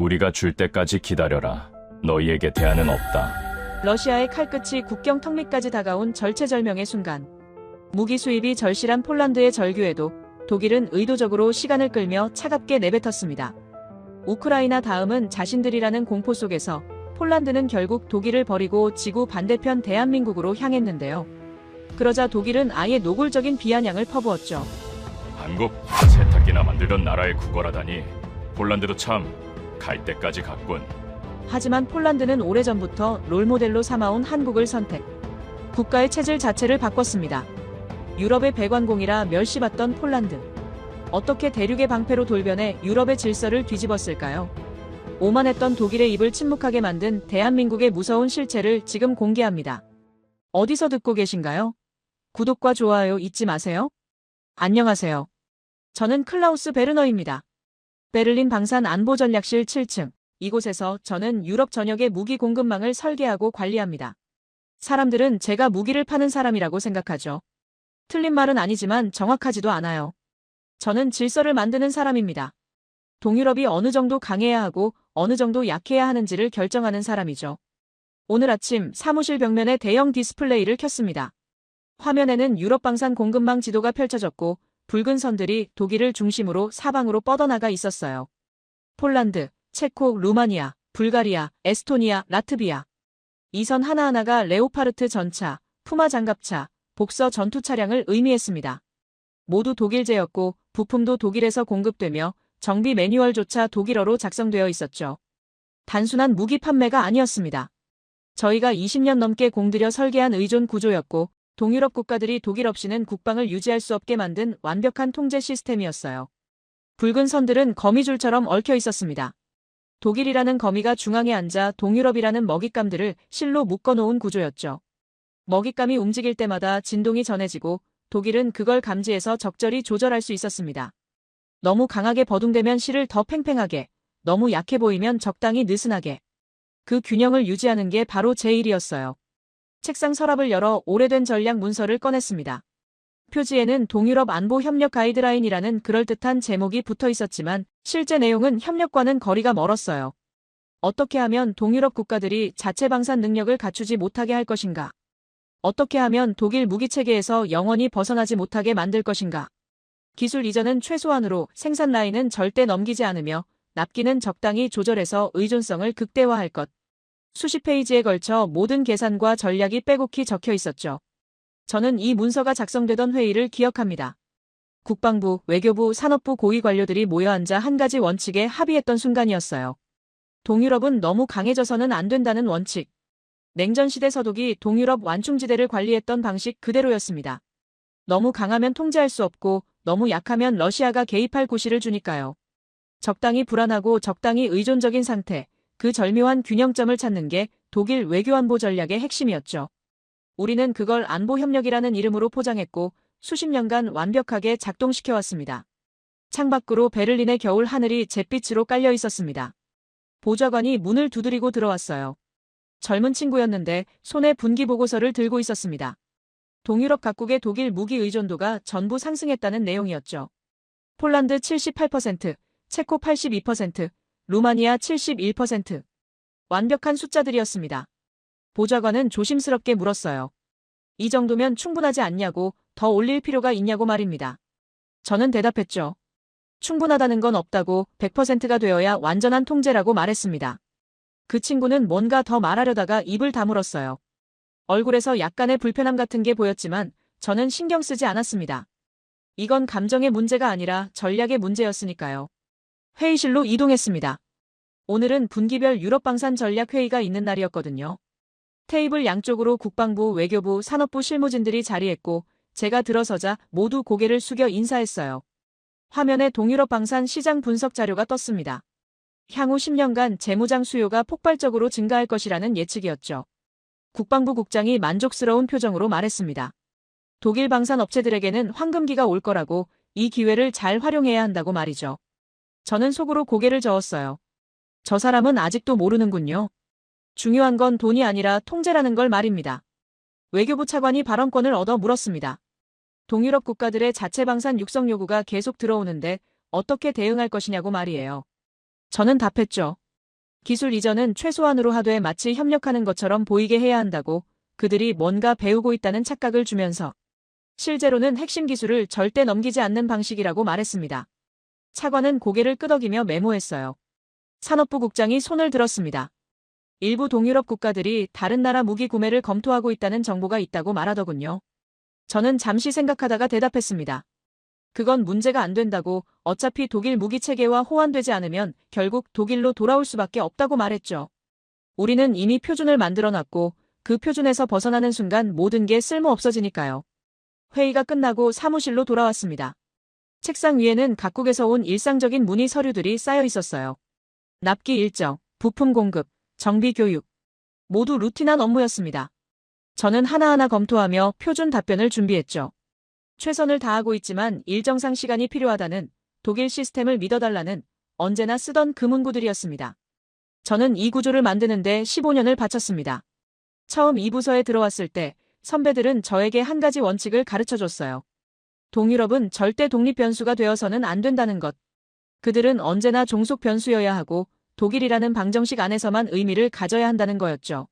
우리가 줄 때까지 기다려라. 너희에게 대안은 없다. 러시아의 칼끝이 국경 턱 밑까지 다가온 절체절명의 순간. 무기 수입이 절실한 폴란드의 절규에도 독일은 의도적으로 시간을 끌며 차갑게 내뱉었습니다. 우크라이나 다음은 자신들이라는 공포 속에서 폴란드는 결국 독일을 버리고 지구 반대편 대한민국으로 향했는데요. 그러자 독일은 아예 노골적인 비아냥을 퍼부었죠. 한국, 세탁기나 만들던 나라의 국어라다니. 폴란드도 참 갈 때까지 갔군. 하지만 폴란드는 오래전부터 롤모델로 삼아온 한국을 선택. 국가의 체질 자체를 바꿨습니다. 유럽의 배관공이라 멸시받던 폴란드. 어떻게 대륙의 방패로 돌변해 유럽의 질서를 뒤집었을까요? 오만했던 독일의 입을 침묵하게 만든 대한민국의 무서운 실체를 지금 공개합니다. 어디서 듣고 계신가요? 구독과 좋아요 잊지 마세요. 안녕하세요. 저는 클라우스 베르너입니다. 베를린 방산 안보전략실 7층. 이곳에서 저는 유럽 전역의 무기 공급망을 설계하고 관리합니다. 사람들은 제가 무기를 파는 사람이라고 생각하죠. 틀린 말은 아니지만 정확하지도 않아요. 저는 질서를 만드는 사람입니다. 동유럽이 어느 정도 강해야 하고 어느 정도 약해야 하는지를 결정하는 사람이죠. 오늘 아침 사무실 벽면에 대형 디스플레이를 켰습니다. 화면에는 유럽 방산 공급망 지도가 펼쳐졌고 붉은 선들이 독일을 중심으로 사방으로 뻗어나가 있었어요. 폴란드, 체코, 루마니아, 불가리아, 에스토니아, 라트비아. 이 선 하나하나가 레오파르트 전차, 푸마 장갑차, 복서 전투 차량을 의미했습니다. 모두 독일제였고 부품도 독일에서 공급되며 정비 매뉴얼조차 독일어로 작성되어 있었죠. 단순한 무기 판매가 아니었습니다. 저희가 20년 넘게 공들여 설계한 의존 구조였고 동유럽 국가들이 독일 없이는 국방을 유지할 수 없게 만든 완벽한 통제 시스템이었어요. 붉은 선들은 거미줄처럼 얽혀 있었습니다. 독일이라는 거미가 중앙에 앉아 동유럽이라는 먹잇감들을 실로 묶어놓은 구조였죠. 먹잇감이 움직일 때마다 진동이 전해지고 독일은 그걸 감지해서 적절히 조절할 수 있었습니다. 너무 강하게 버둥대면 실을 더 팽팽하게, 너무 약해 보이면 적당히 느슨하게. 그 균형을 유지하는 게 바로 제 일이었어요. 책상 서랍을 열어 오래된 전략 문서를 꺼냈습니다. 표지에는 동유럽 안보 협력 가이드라인이라는 그럴듯한 제목이 붙어 있었지만 실제 내용은 협력과는 거리가 멀었어요. 어떻게 하면 동유럽 국가들이 자체 방산 능력을 갖추지 못하게 할 것인가? 어떻게 하면 독일 무기체계에서 영원히 벗어나지 못하게 만들 것인가? 기술 이전은 최소한으로 생산 라인은 절대 넘기지 않으며 납기는 적당히 조절해서 의존성을 극대화할 것. 수십 페이지에 걸쳐 모든 계산과 전략이 빼곡히 적혀 있었죠. 저는 이 문서가 작성되던 회의를 기억합니다. 국방부, 외교부, 산업부 고위 관료들이 모여 앉아 한 가지 원칙에 합의했던 순간이었어요. 동유럽은 너무 강해져서는 안 된다는 원칙. 냉전시대 서독이 동유럽 완충지대를 관리했던 방식 그대로였습니다. 너무 강하면 통제할 수 없고 너무 약하면 러시아가 개입할 구실을 주니까요. 적당히 불안하고 적당히 의존적인 상태, 그 절묘한 균형점을 찾는 게 독일 외교안보 전략의 핵심이었죠. 우리는 그걸 안보협력이라는 이름으로 포장했고 수십 년간 완벽하게 작동시켜왔습니다. 창밖으로 베를린의 겨울 하늘이 잿빛으로 깔려 있었습니다. 보좌관이 문을 두드리고 들어왔어요. 젊은 친구였는데 손에 분기보고서를 들고 있었습니다. 동유럽 각국의 독일 무기 의존도가 전부 상승했다는 내용이었죠. 폴란드 78%, 체코 82%, 루마니아 71%. 완벽한 숫자들이었습니다. 보좌관은 조심스럽게 물었어요. 이 정도면 충분하지 않냐고, 더 올릴 필요가 있냐고 말입니다. 저는 대답했죠. 충분하다는 건 없다고 100%가 되어야 완전한 통제라고 말했습니다. 그 친구는 뭔가 더 말하려다가 입을 다물었어요. 얼굴에서 약간의 불편함 같은 게 보였지만 저는 신경 쓰지 않았습니다. 이건 감정의 문제가 아니라 전략의 문제였으니까요. 회의실로 이동했습니다. 오늘은 분기별 유럽 방산 전략 회의가 있는 날이었거든요. 테이블 양쪽으로 국방부, 외교부, 산업부 실무진들이 자리했고 제가 들어서자 모두 고개를 숙여 인사했어요. 화면에 동유럽 방산 시장 분석 자료가 떴습니다. 향후 10년간 재무장 수요가 폭발적으로 증가할 것이라는 예측이었죠. 국방부 국장이 만족스러운 표정으로 말했습니다. 독일 방산 업체들에게는 황금기가 올 거라고 이 기회를 잘 활용해야 한다고 말이죠. 저는 속으로 고개를 저었어요. 저 사람은 아직도 모르는군요. 중요한 건 돈이 아니라 통제라는 걸 말입니다. 외교부 차관이 발언권을 얻어 물었습니다. 동유럽 국가들의 자체 방산 육성 요구가 계속 들어오는데 어떻게 대응할 것이냐고 말이에요. 저는 답했죠. 기술 이전은 최소한으로 하되 마치 협력하는 것처럼 보이게 해야 한다고 그들이 뭔가 배우고 있다는 착각을 주면서 실제로는 핵심 기술을 절대 넘기지 않는 방식이라고 말했습니다. 차관은 고개를 끄덕이며 메모했어요. 산업부 국장이 손을 들었습니다. 일부 동유럽 국가들이 다른 나라 무기 구매를 검토하고 있다는 정보가 있다고 말하더군요. 저는 잠시 생각하다가 대답했습니다. 그건 문제가 안 된다고 어차피 독일 무기 체계와 호환되지 않으면 결국 독일로 돌아올 수밖에 없다고 말했죠. 우리는 이미 표준을 만들어놨고 그 표준에서 벗어나는 순간 모든 게 쓸모 없어지니까요. 회의가 끝나고 사무실로 돌아왔습니다. 책상 위에는 각국에서 온 일상적인 문의 서류들이 쌓여 있었어요. 납기 일정, 부품 공급, 정비 교육. 모두 루틴한 업무였습니다. 저는 하나하나 검토하며 표준 답변을 준비했죠. 최선을 다하고 있지만 일정상 시간이 필요하다는 독일 시스템을 믿어달라는 언제나 쓰던 그 문구들이었습니다. 저는 이 구조를 만드는데 15년을 바쳤습니다. 처음 이 부서에 들어왔을 때 선배들은 저에게 한 가지 원칙을 가르쳐줬어요. 동유럽은 절대 독립 변수가 되어서는 안 된다는 것. 그들은 언제나 종속 변수여야 하고 독일이라는 방정식 안에서만 의미를 가져야 한다는 거였죠.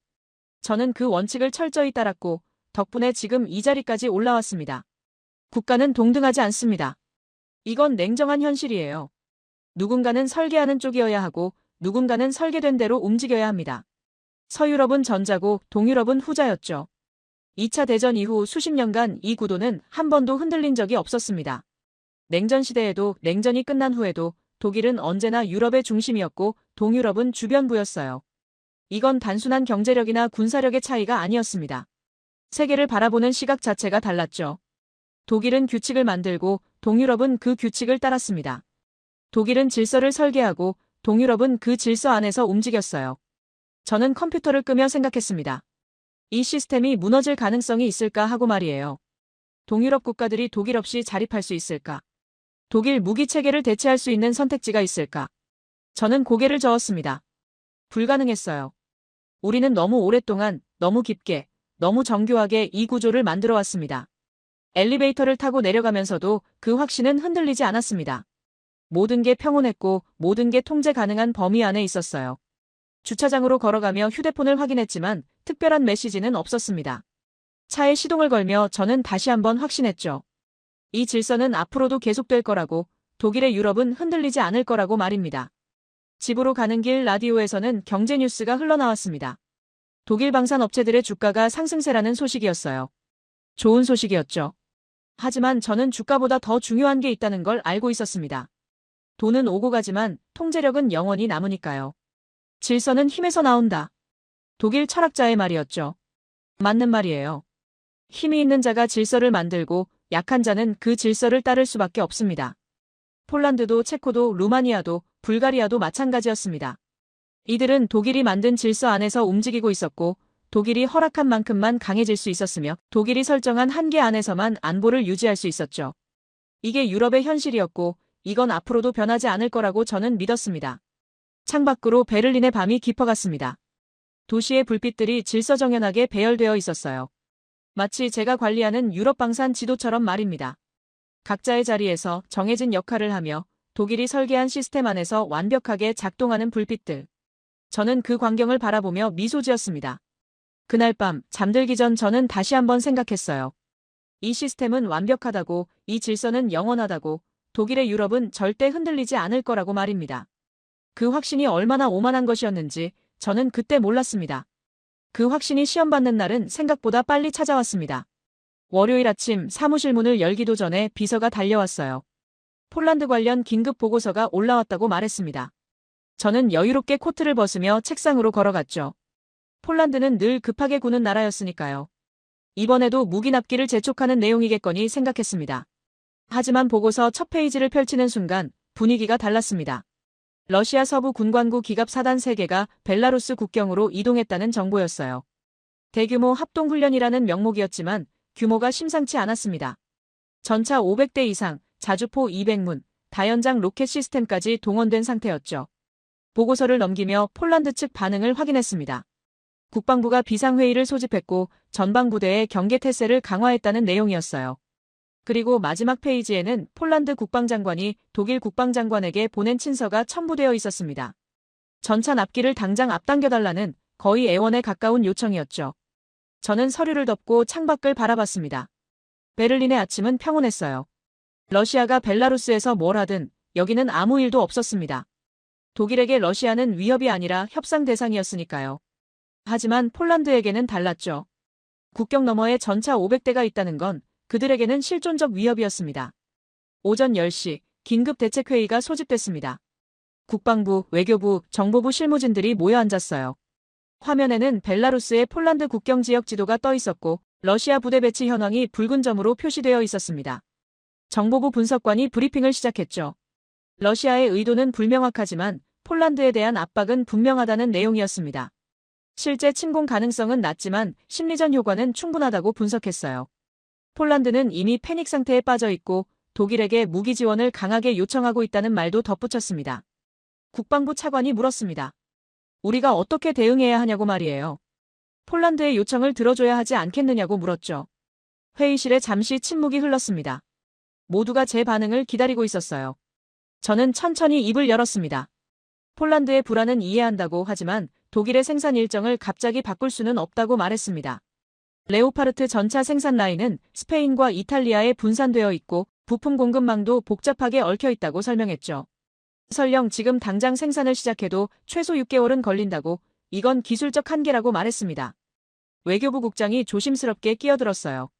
저는 그 원칙을 철저히 따랐고 덕분에 지금 이 자리까지 올라왔습니다. 국가는 동등하지 않습니다. 이건 냉정한 현실이에요. 누군가는 설계하는 쪽이어야 하고 누군가는 설계된 대로 움직여야 합니다. 서유럽은 전자고 동유럽은 후자였죠. 2차 대전 이후 수십 년간 이 구도는 한 번도 흔들린 적이 없었습니다. 냉전 시대에도 냉전이 끝난 후에도 독일은 언제나 유럽의 중심이었고 동유럽은 주변부였어요. 이건 단순한 경제력이나 군사력의 차이가 아니었습니다. 세계를 바라보는 시각 자체가 달랐죠. 독일은 규칙을 만들고 동유럽은 그 규칙을 따랐습니다. 독일은 질서를 설계하고 동유럽은 그 질서 안에서 움직였어요. 저는 컴퓨터를 끄며 생각했습니다. 이 시스템이 무너질 가능성이 있을까 하고 말이에요. 동유럽 국가들이 독일 없이 자립할 수 있을까? 독일 무기 체계를 대체할 수 있는 선택지가 있을까? 저는 고개를 저었습니다. 불가능했어요. 우리는 너무 오랫동안, 너무 깊게, 너무 정교하게 이 구조를 만들어 왔습니다. 엘리베이터를 타고 내려가면서도 그 확신은 흔들리지 않았습니다. 모든 게 평온했고 모든 게 통제 가능한 범위 안에 있었어요. 주차장으로 걸어가며 휴대폰을 확인했지만 특별한 메시지는 없었습니다. 차에 시동을 걸며 저는 다시 한번 확신했죠. 이 질서는 앞으로도 계속될 거라고, 독일의 유럽은 흔들리지 않을 거라고 말입니다. 집으로 가는 길 라디오에서는 경제 뉴스가 흘러나왔습니다. 독일 방산 업체들의 주가가 상승세라는 소식이었어요. 좋은 소식이었죠. 하지만 저는 주가보다 더 중요한 게 있다는 걸 알고 있었습니다. 돈은 오고 가지만 통제력은 영원히 남으니까요. 질서는 힘에서 나온다. 독일 철학자의 말이었죠. 맞는 말이에요. 힘이 있는 자가 질서를 만들고 약한 자는 그 질서를 따를 수밖에 없습니다. 폴란드도 체코도 루마니아도 불가리아도 마찬가지였습니다. 이들은 독일이 만든 질서 안에서 움직이고 있었고 독일이 허락한 만큼만 강해질 수 있었으며 독일이 설정한 한계 안에서만 안보를 유지할 수 있었죠. 이게 유럽의 현실이었고 이건 앞으로도 변하지 않을 거라고 저는 믿었습니다. 창밖으로 베를린의 밤이 깊어갔습니다. 도시의 불빛들이 질서정연하게 배열되어 있었어요. 마치 제가 관리하는 유럽 방산 지도처럼 말입니다. 각자의 자리에서 정해진 역할을 하며 독일이 설계한 시스템 안에서 완벽하게 작동하는 불빛들. 저는 그 광경을 바라보며 미소 지었습니다. 그날 밤 잠들기 전 저는 다시 한번 생각했어요. 이 시스템은 완벽하다고, 이 질서는 영원하다고, 독일의 유럽은 절대 흔들리지 않을 거라고 말입니다. 그 확신이 얼마나 오만한 것이었는지 저는 그때 몰랐습니다. 그 확신이 시험받는 날은 생각보다 빨리 찾아왔습니다. 월요일 아침 사무실 문을 열기도 전에 비서가 달려왔어요. 폴란드 관련 긴급 보고서가 올라왔다고 말했습니다. 저는 여유롭게 코트를 벗으며 책상으로 걸어갔죠. 폴란드는 늘 급하게 구는 나라였으니까요. 이번에도 무기 납기를 재촉하는 내용이겠거니 생각했습니다. 하지만 보고서 첫 페이지를 펼치는 순간 분위기가 달랐습니다. 러시아 서부 군관구 기갑 사단 3개가 벨라루스 국경으로 이동했다는 정보였어요. 대규모 합동훈련이라는 명목이었지만 규모가 심상치 않았습니다. 전차 500대 이상, 자주포 200문, 다연장 로켓 시스템까지 동원된 상태였죠. 보고서를 넘기며 폴란드 측 반응을 확인했습니다. 국방부가 비상회의를 소집했고 전방부대의 경계태세를 강화했다는 내용이었어요. 그리고 마지막 페이지에는 폴란드 국방장관이 독일 국방장관에게 보낸 친서가 첨부되어 있었습니다. 전차 납기를 당장 앞당겨달라는 거의 애원에 가까운 요청이었죠. 저는 서류를 덮고 창밖을 바라봤습니다. 베를린의 아침은 평온했어요. 러시아가 벨라루스에서 뭘 하든 여기는 아무 일도 없었습니다. 독일에게 러시아는 위협이 아니라 협상 대상이었으니까요. 하지만 폴란드에게는 달랐죠. 국경 너머에 전차 500대가 있다는 건 그들에게는 실존적 위협이었습니다. 오전 10시 긴급 대책회의가 소집됐습니다. 국방부, 외교부, 정보부 실무진들이 모여 앉았어요. 화면에는 벨라루스의 폴란드 국경 지역 지도가 떠 있었고 러시아 부대 배치 현황이 붉은 점으로 표시되어 있었습니다. 정보부 분석관이 브리핑을 시작했죠. 러시아의 의도는 불명확하지만 폴란드에 대한 압박은 분명하다는 내용이었습니다. 실제 침공 가능성은 낮지만 심리전 효과는 충분하다고 분석했어요. 폴란드는 이미 패닉 상태에 빠져 있고 독일에게 무기 지원을 강하게 요청하고 있다는 말도 덧붙였습니다. 국방부 차관이 물었습니다. 우리가 어떻게 대응해야 하냐고 말이에요. 폴란드의 요청을 들어줘야 하지 않겠느냐고 물었죠. 회의실에 잠시 침묵이 흘렀습니다. 모두가 제 반응을 기다리고 있었어요. 저는 천천히 입을 열었습니다. 폴란드의 불안은 이해한다고 하지만 독일의 생산 일정을 갑자기 바꿀 수는 없다고 말했습니다. 레오파르트 전차 생산 라인은 스페인과 이탈리아에 분산되어 있고 부품 공급망도 복잡하게 얽혀 있다고 설명했죠. 설령 지금 당장 생산을 시작해도 최소 6개월은 걸린다고, 이건 기술적 한계라고 말했습니다. 외교부 국장이 조심스럽게 끼어들었어요.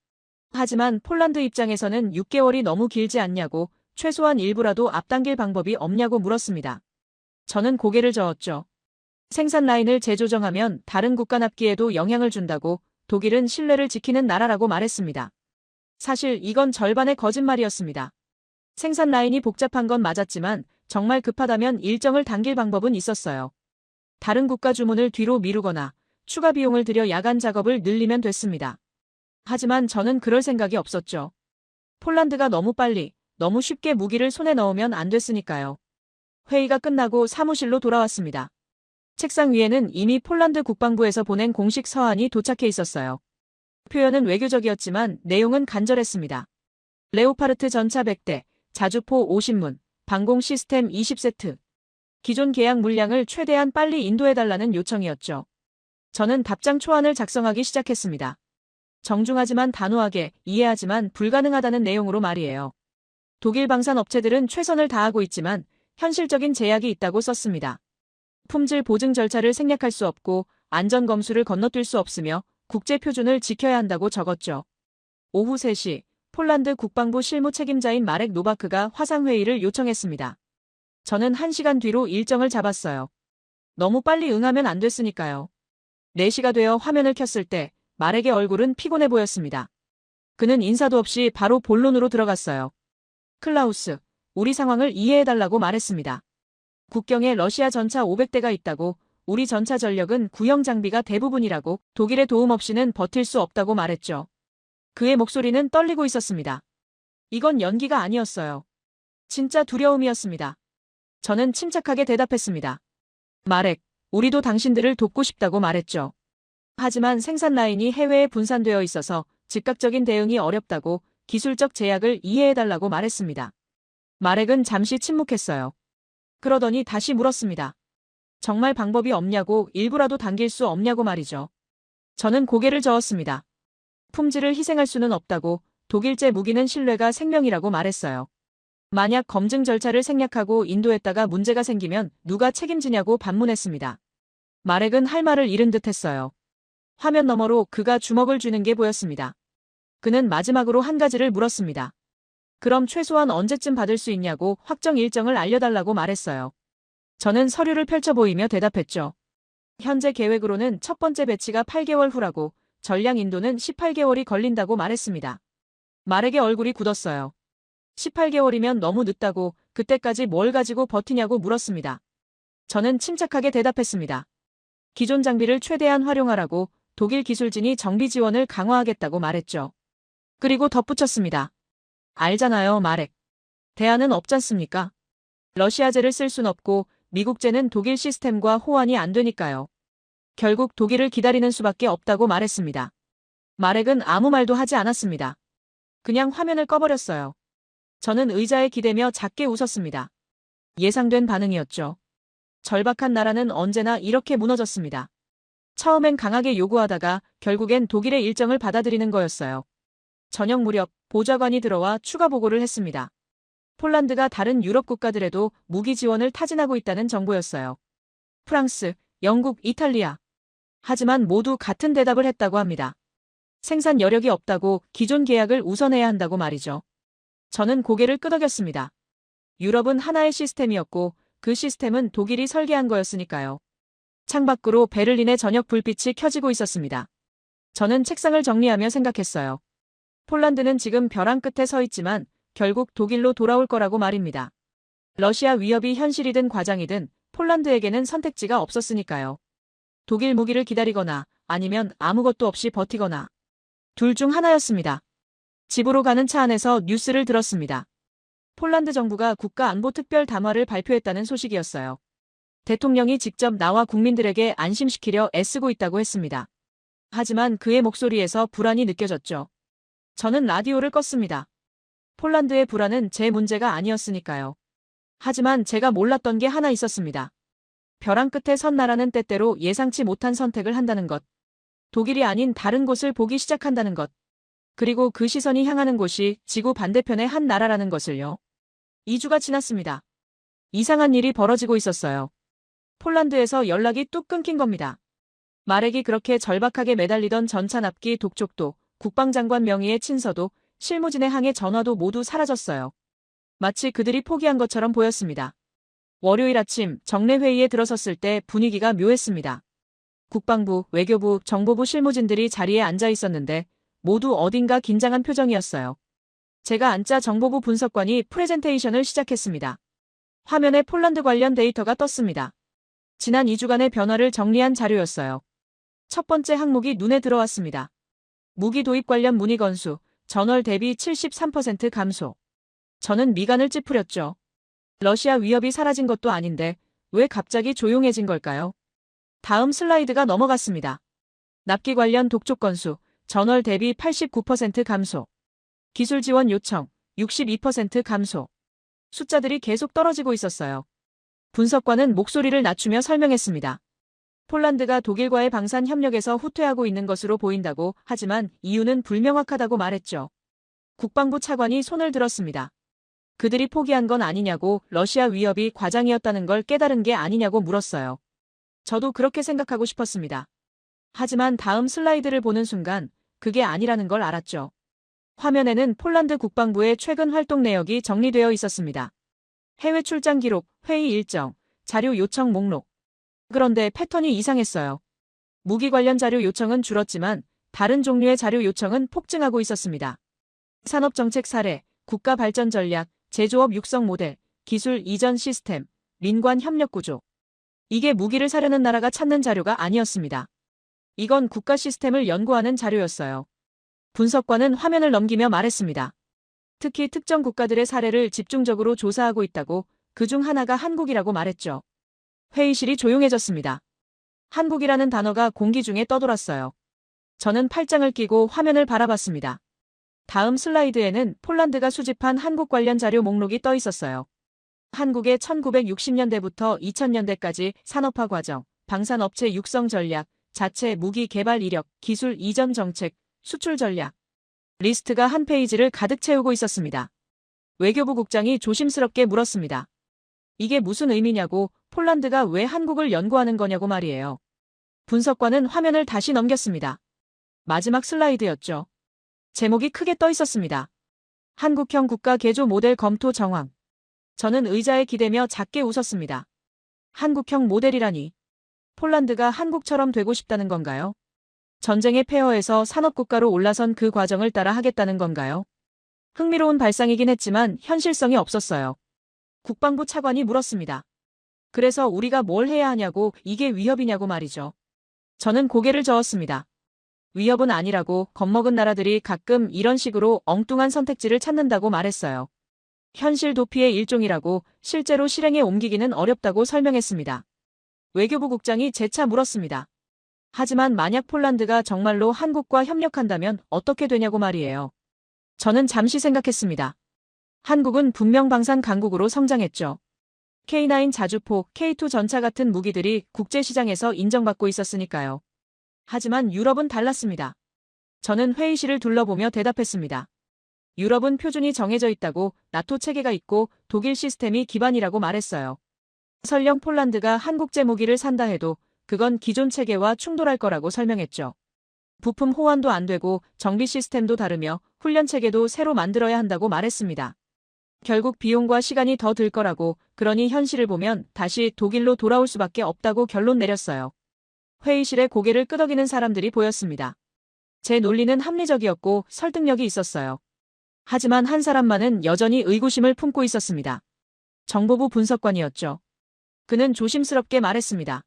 하지만 폴란드 입장에서는 6개월이 너무 길지 않냐고, 최소한 일부라도 앞당길 방법이 없냐고 물었습니다. 저는 고개를 저었죠. 생산 라인을 재조정하면 다른 국가 납기에도 영향을 준다고, 독일은 신뢰를 지키는 나라라고 말했습니다. 사실 이건 절반의 거짓말이었습니다. 생산 라인이 복잡한 건 맞았지만 정말 급하다면 일정을 당길 방법은 있었어요. 다른 국가 주문을 뒤로 미루거나 추가 비용을 들여 야간 작업을 늘리면 됐습니다. 하지만 저는 그럴 생각이 없었죠. 폴란드가 너무 빨리, 너무 쉽게 무기를 손에 넣으면 안 됐으니까요. 회의가 끝나고 사무실로 돌아왔습니다. 책상 위에는 이미 폴란드 국방부에서 보낸 공식 서한이 도착해 있었어요. 표현은 외교적이었지만 내용은 간절했습니다. 레오파르트 전차 100대, 자주포 50문, 방공 시스템 20세트. 기존 계약 물량을 최대한 빨리 인도해달라는 요청이었죠. 저는 답장 초안을 작성하기 시작했습니다. 정중하지만 단호하게, 이해하지만 불가능하다는 내용으로 말이에요. 독일 방산 업체들은 최선을 다하고 있지만 현실적인 제약이 있다고 썼습니다. 품질 보증 절차를 생략할 수 없고 안전 검수를 건너뛸 수 없으며 국제 표준을 지켜야 한다고 적었죠. 오후 3시 폴란드 국방부 실무 책임자인 마렉 노바크가 화상회의를 요청했습니다. 저는 1시간 뒤로 일정을 잡았어요. 너무 빨리 응하면 안 됐으니까요. 4시가 되어 화면을 켰을 때 마렉의 얼굴은 피곤해 보였습니다. 그는 인사도 없이 바로 본론으로 들어갔어요. 클라우스, 우리 상황을 이해해달라고 말했습니다. 국경에 러시아 전차 500대가 있다고, 우리 전차 전력은 구형 장비가 대부분이라고, 독일의 도움 없이는 버틸 수 없다고 말했죠. 그의 목소리는 떨리고 있었습니다. 이건 연기가 아니었어요. 진짜 두려움이었습니다. 저는 침착하게 대답했습니다. 마렉, 우리도 당신들을 돕고 싶다고 말했죠. 하지만 생산 라인이 해외에 분산되어 있어서 즉각적인 대응이 어렵다고, 기술적 제약을 이해해달라고 말했습니다. 마렉은 잠시 침묵했어요. 그러더니 다시 물었습니다. 정말 방법이 없냐고, 일부라도 당길 수 없냐고 말이죠. 저는 고개를 저었습니다. 품질을 희생할 수는 없다고, 독일제 무기는 신뢰가 생명이라고 말했어요. 만약 검증 절차를 생략하고 인도했다가 문제가 생기면 누가 책임지냐고 반문했습니다. 마렉은 할 말을 잃은 듯 했어요. 화면 너머로 그가 주먹을 쥐는 게 보였습니다. 그는 마지막으로 한 가지를 물었습니다. 그럼 최소한 언제쯤 받을 수 있냐고 확정 일정을 알려달라고 말했어요. 저는 서류를 펼쳐 보이며 대답했죠. 현재 계획으로는 첫 번째 배치가 8개월 후라고, 전량 인도는 18개월이 걸린다고 말했습니다. 마렉의 얼굴이 굳었어요. 18개월이면 너무 늦다고, 그때까지 뭘 가지고 버티냐고 물었습니다. 저는 침착하게 대답했습니다. 기존 장비를 최대한 활용하라고, 독일 기술진이 정비 지원을 강화하겠다고 말했죠. 그리고 덧붙였습니다. 알잖아요, 마렉. 대안은 없잖습니까? 러시아제를 쓸 순 없고 미국제는 독일 시스템과 호환이 안 되니까요. 결국 독일을 기다리는 수밖에 없다고 말했습니다. 마렉은 아무 말도 하지 않았습니다. 그냥 화면을 꺼버렸어요. 저는 의자에 기대며 작게 웃었습니다. 예상된 반응이었죠. 절박한 나라는 언제나 이렇게 무너졌습니다. 처음엔 강하게 요구하다가 결국엔 독일의 일정을 받아들이는 거였어요. 저녁 무렵 보좌관이 들어와 추가 보고를 했습니다. 폴란드가 다른 유럽 국가들에도 무기 지원을 타진하고 있다는 정보였어요. 프랑스, 영국, 이탈리아. 하지만 모두 같은 대답을 했다고 합니다. 생산 여력이 없다고, 기존 계약을 우선해야 한다고 말이죠. 저는 고개를 끄덕였습니다. 유럽은 하나의 시스템이었고 그 시스템은 독일이 설계한 거였으니까요. 창밖으로 베를린의 저녁 불빛이 켜지고 있었습니다. 저는 책상을 정리하며 생각했어요. 폴란드는 지금 벼랑 끝에 서 있지만 결국 독일로 돌아올 거라고 말입니다. 러시아 위협이 현실이든 과장이든 폴란드에게는 선택지가 없었으니까요. 독일 무기를 기다리거나 아니면 아무것도 없이 버티거나 둘 중 하나였습니다. 집으로 가는 차 안에서 뉴스를 들었습니다. 폴란드 정부가 국가안보특별 담화를 발표했다는 소식이었어요. 대통령이 직접 나와 국민들에게 안심시키려 애쓰고 있다고 했습니다. 하지만 그의 목소리에서 불안이 느껴졌죠. 저는 라디오를 껐습니다. 폴란드의 불안은 제 문제가 아니었으니까요. 하지만 제가 몰랐던 게 하나 있었습니다. 벼랑 끝에 선 나라는 때때로 예상치 못한 선택을 한다는 것. 독일이 아닌 다른 곳을 보기 시작한다는 것. 그리고 그 시선이 향하는 곳이 지구 반대편의 한 나라라는 것을요. 2주가 지났습니다. 이상한 일이 벌어지고 있었어요. 폴란드에서 연락이 뚝 끊긴 겁니다. 마렉이 그렇게 절박하게 매달리던 전차 납기 독촉도, 국방장관 명의의 친서도, 실무진의 항해 전화도 모두 사라졌어요. 마치 그들이 포기한 것처럼 보였습니다. 월요일 아침 정례회의에 들어섰을 때 분위기가 묘했습니다. 국방부, 외교부, 정보부 실무진들이 자리에 앉아 있었는데 모두 어딘가 긴장한 표정이었어요. 제가 앉자 정보부 분석관이 프레젠테이션을 시작했습니다. 화면에 폴란드 관련 데이터가 떴습니다. 지난 2주간의 변화를 정리한 자료였어요. 첫 번째 항목이 눈에 들어왔습니다. 무기 도입 관련 문의 건수, 전월 대비 73% 감소. 저는 미간을 찌푸렸죠. 러시아 위협이 사라진 것도 아닌데 왜 갑자기 조용해진 걸까요? 다음 슬라이드가 넘어갔습니다. 납기 관련 독촉 건수, 전월 대비 89% 감소. 기술 지원 요청, 62% 감소. 숫자들이 계속 떨어지고 있었어요. 분석관은 목소리를 낮추며 설명했습니다. 폴란드가 독일과의 방산 협력에서 후퇴하고 있는 것으로 보인다고, 하지만 이유는 불명확하다고 말했죠. 국방부 차관이 손을 들었습니다. 그들이 포기한 건 아니냐고, 러시아 위협이 과장이었다는 걸 깨달은 게 아니냐고 물었어요. 저도 그렇게 생각하고 싶었습니다. 하지만 다음 슬라이드를 보는 순간 그게 아니라는 걸 알았죠. 화면에는 폴란드 국방부의 최근 활동 내역이 정리되어 있었습니다. 해외 출장 기록, 회의 일정, 자료 요청 목록. 그런데 패턴이 이상했어요. 무기 관련 자료 요청은 줄었지만 다른 종류의 자료 요청은 폭증하고 있었습니다. 산업정책 사례, 국가 발전 전략, 제조업 육성 모델, 기술 이전 시스템, 민관 협력 구조. 이게 무기를 사려는 나라가 찾는 자료가 아니었습니다. 이건 국가 시스템을 연구하는 자료였어요. 분석관은 화면을 넘기며 말했습니다. 특히 특정 국가들의 사례를 집중적으로 조사하고 있다고, 그중 하나가 한국이라고 말했죠. 회의실이 조용해졌습니다. 한국이라는 단어가 공기 중에 떠돌았어요. 저는 팔짱을 끼고 화면을 바라봤습니다. 다음 슬라이드에는 폴란드가 수집한 한국 관련 자료 목록이 떠 있었어요. 한국의 1960년대부터 2000년대까지 산업화 과정, 방산업체 육성 전략, 자체 무기 개발 이력, 기술 이전 정책, 수출 전략. 리스트가 한 페이지를 가득 채우고 있었습니다. 외교부 국장이 조심스럽게 물었습니다. 이게 무슨 의미냐고, 폴란드가 왜 한국을 연구하는 거냐고 말이에요. 분석관은 화면을 다시 넘겼습니다. 마지막 슬라이드였죠. 제목이 크게 떠 있었습니다. 한국형 국가 개조 모델 검토 정황. 저는 의자에 기대며 작게 웃었습니다. 한국형 모델이라니. 폴란드가 한국처럼 되고 싶다는 건가요? 전쟁의 폐허에서 산업국가로 올라선 그 과정을 따라 하겠다는 건가요? 흥미로운 발상이긴 했지만 현실성이 없었어요. 국방부 차관이 물었습니다. 그래서 우리가 뭘 해야 하냐고, 이게 위협이냐고 말이죠. 저는 고개를 저었습니다. 위협은 아니라고, 겁먹은 나라들이 가끔 이런 식으로 엉뚱한 선택지를 찾는다고 말했어요. 현실 도피의 일종이라고, 실제로 실행에 옮기기는 어렵다고 설명했습니다. 외교부 국장이 재차 물었습니다. 하지만 만약 폴란드가 정말로 한국과 협력한다면 어떻게 되냐고 말이에요. 저는 잠시 생각했습니다. 한국은 분명 방산 강국으로 성장했죠. K9 자주포, K2 전차 같은 무기들이 국제시장에서 인정받고 있었으니까요. 하지만 유럽은 달랐습니다. 저는 회의실을 둘러보며 대답했습니다. 유럽은 표준이 정해져 있다고, 나토 체계가 있고 독일 시스템이 기반이라고 말했어요. 설령 폴란드가 한국제 무기를 산다 해도 그건 기존 체계와 충돌할 거라고 설명했죠. 부품 호환도 안 되고 정비 시스템도 다르며 훈련 체계도 새로 만들어야 한다고 말했습니다. 결국 비용과 시간이 더 들 거라고, 그러니 현실을 보면 다시 독일로 돌아올 수밖에 없다고 결론 내렸어요. 회의실에 고개를 끄덕이는 사람들이 보였습니다. 제 논리는 합리적이었고 설득력이 있었어요. 하지만 한 사람만은 여전히 의구심을 품고 있었습니다. 정보부 분석관이었죠. 그는 조심스럽게 말했습니다.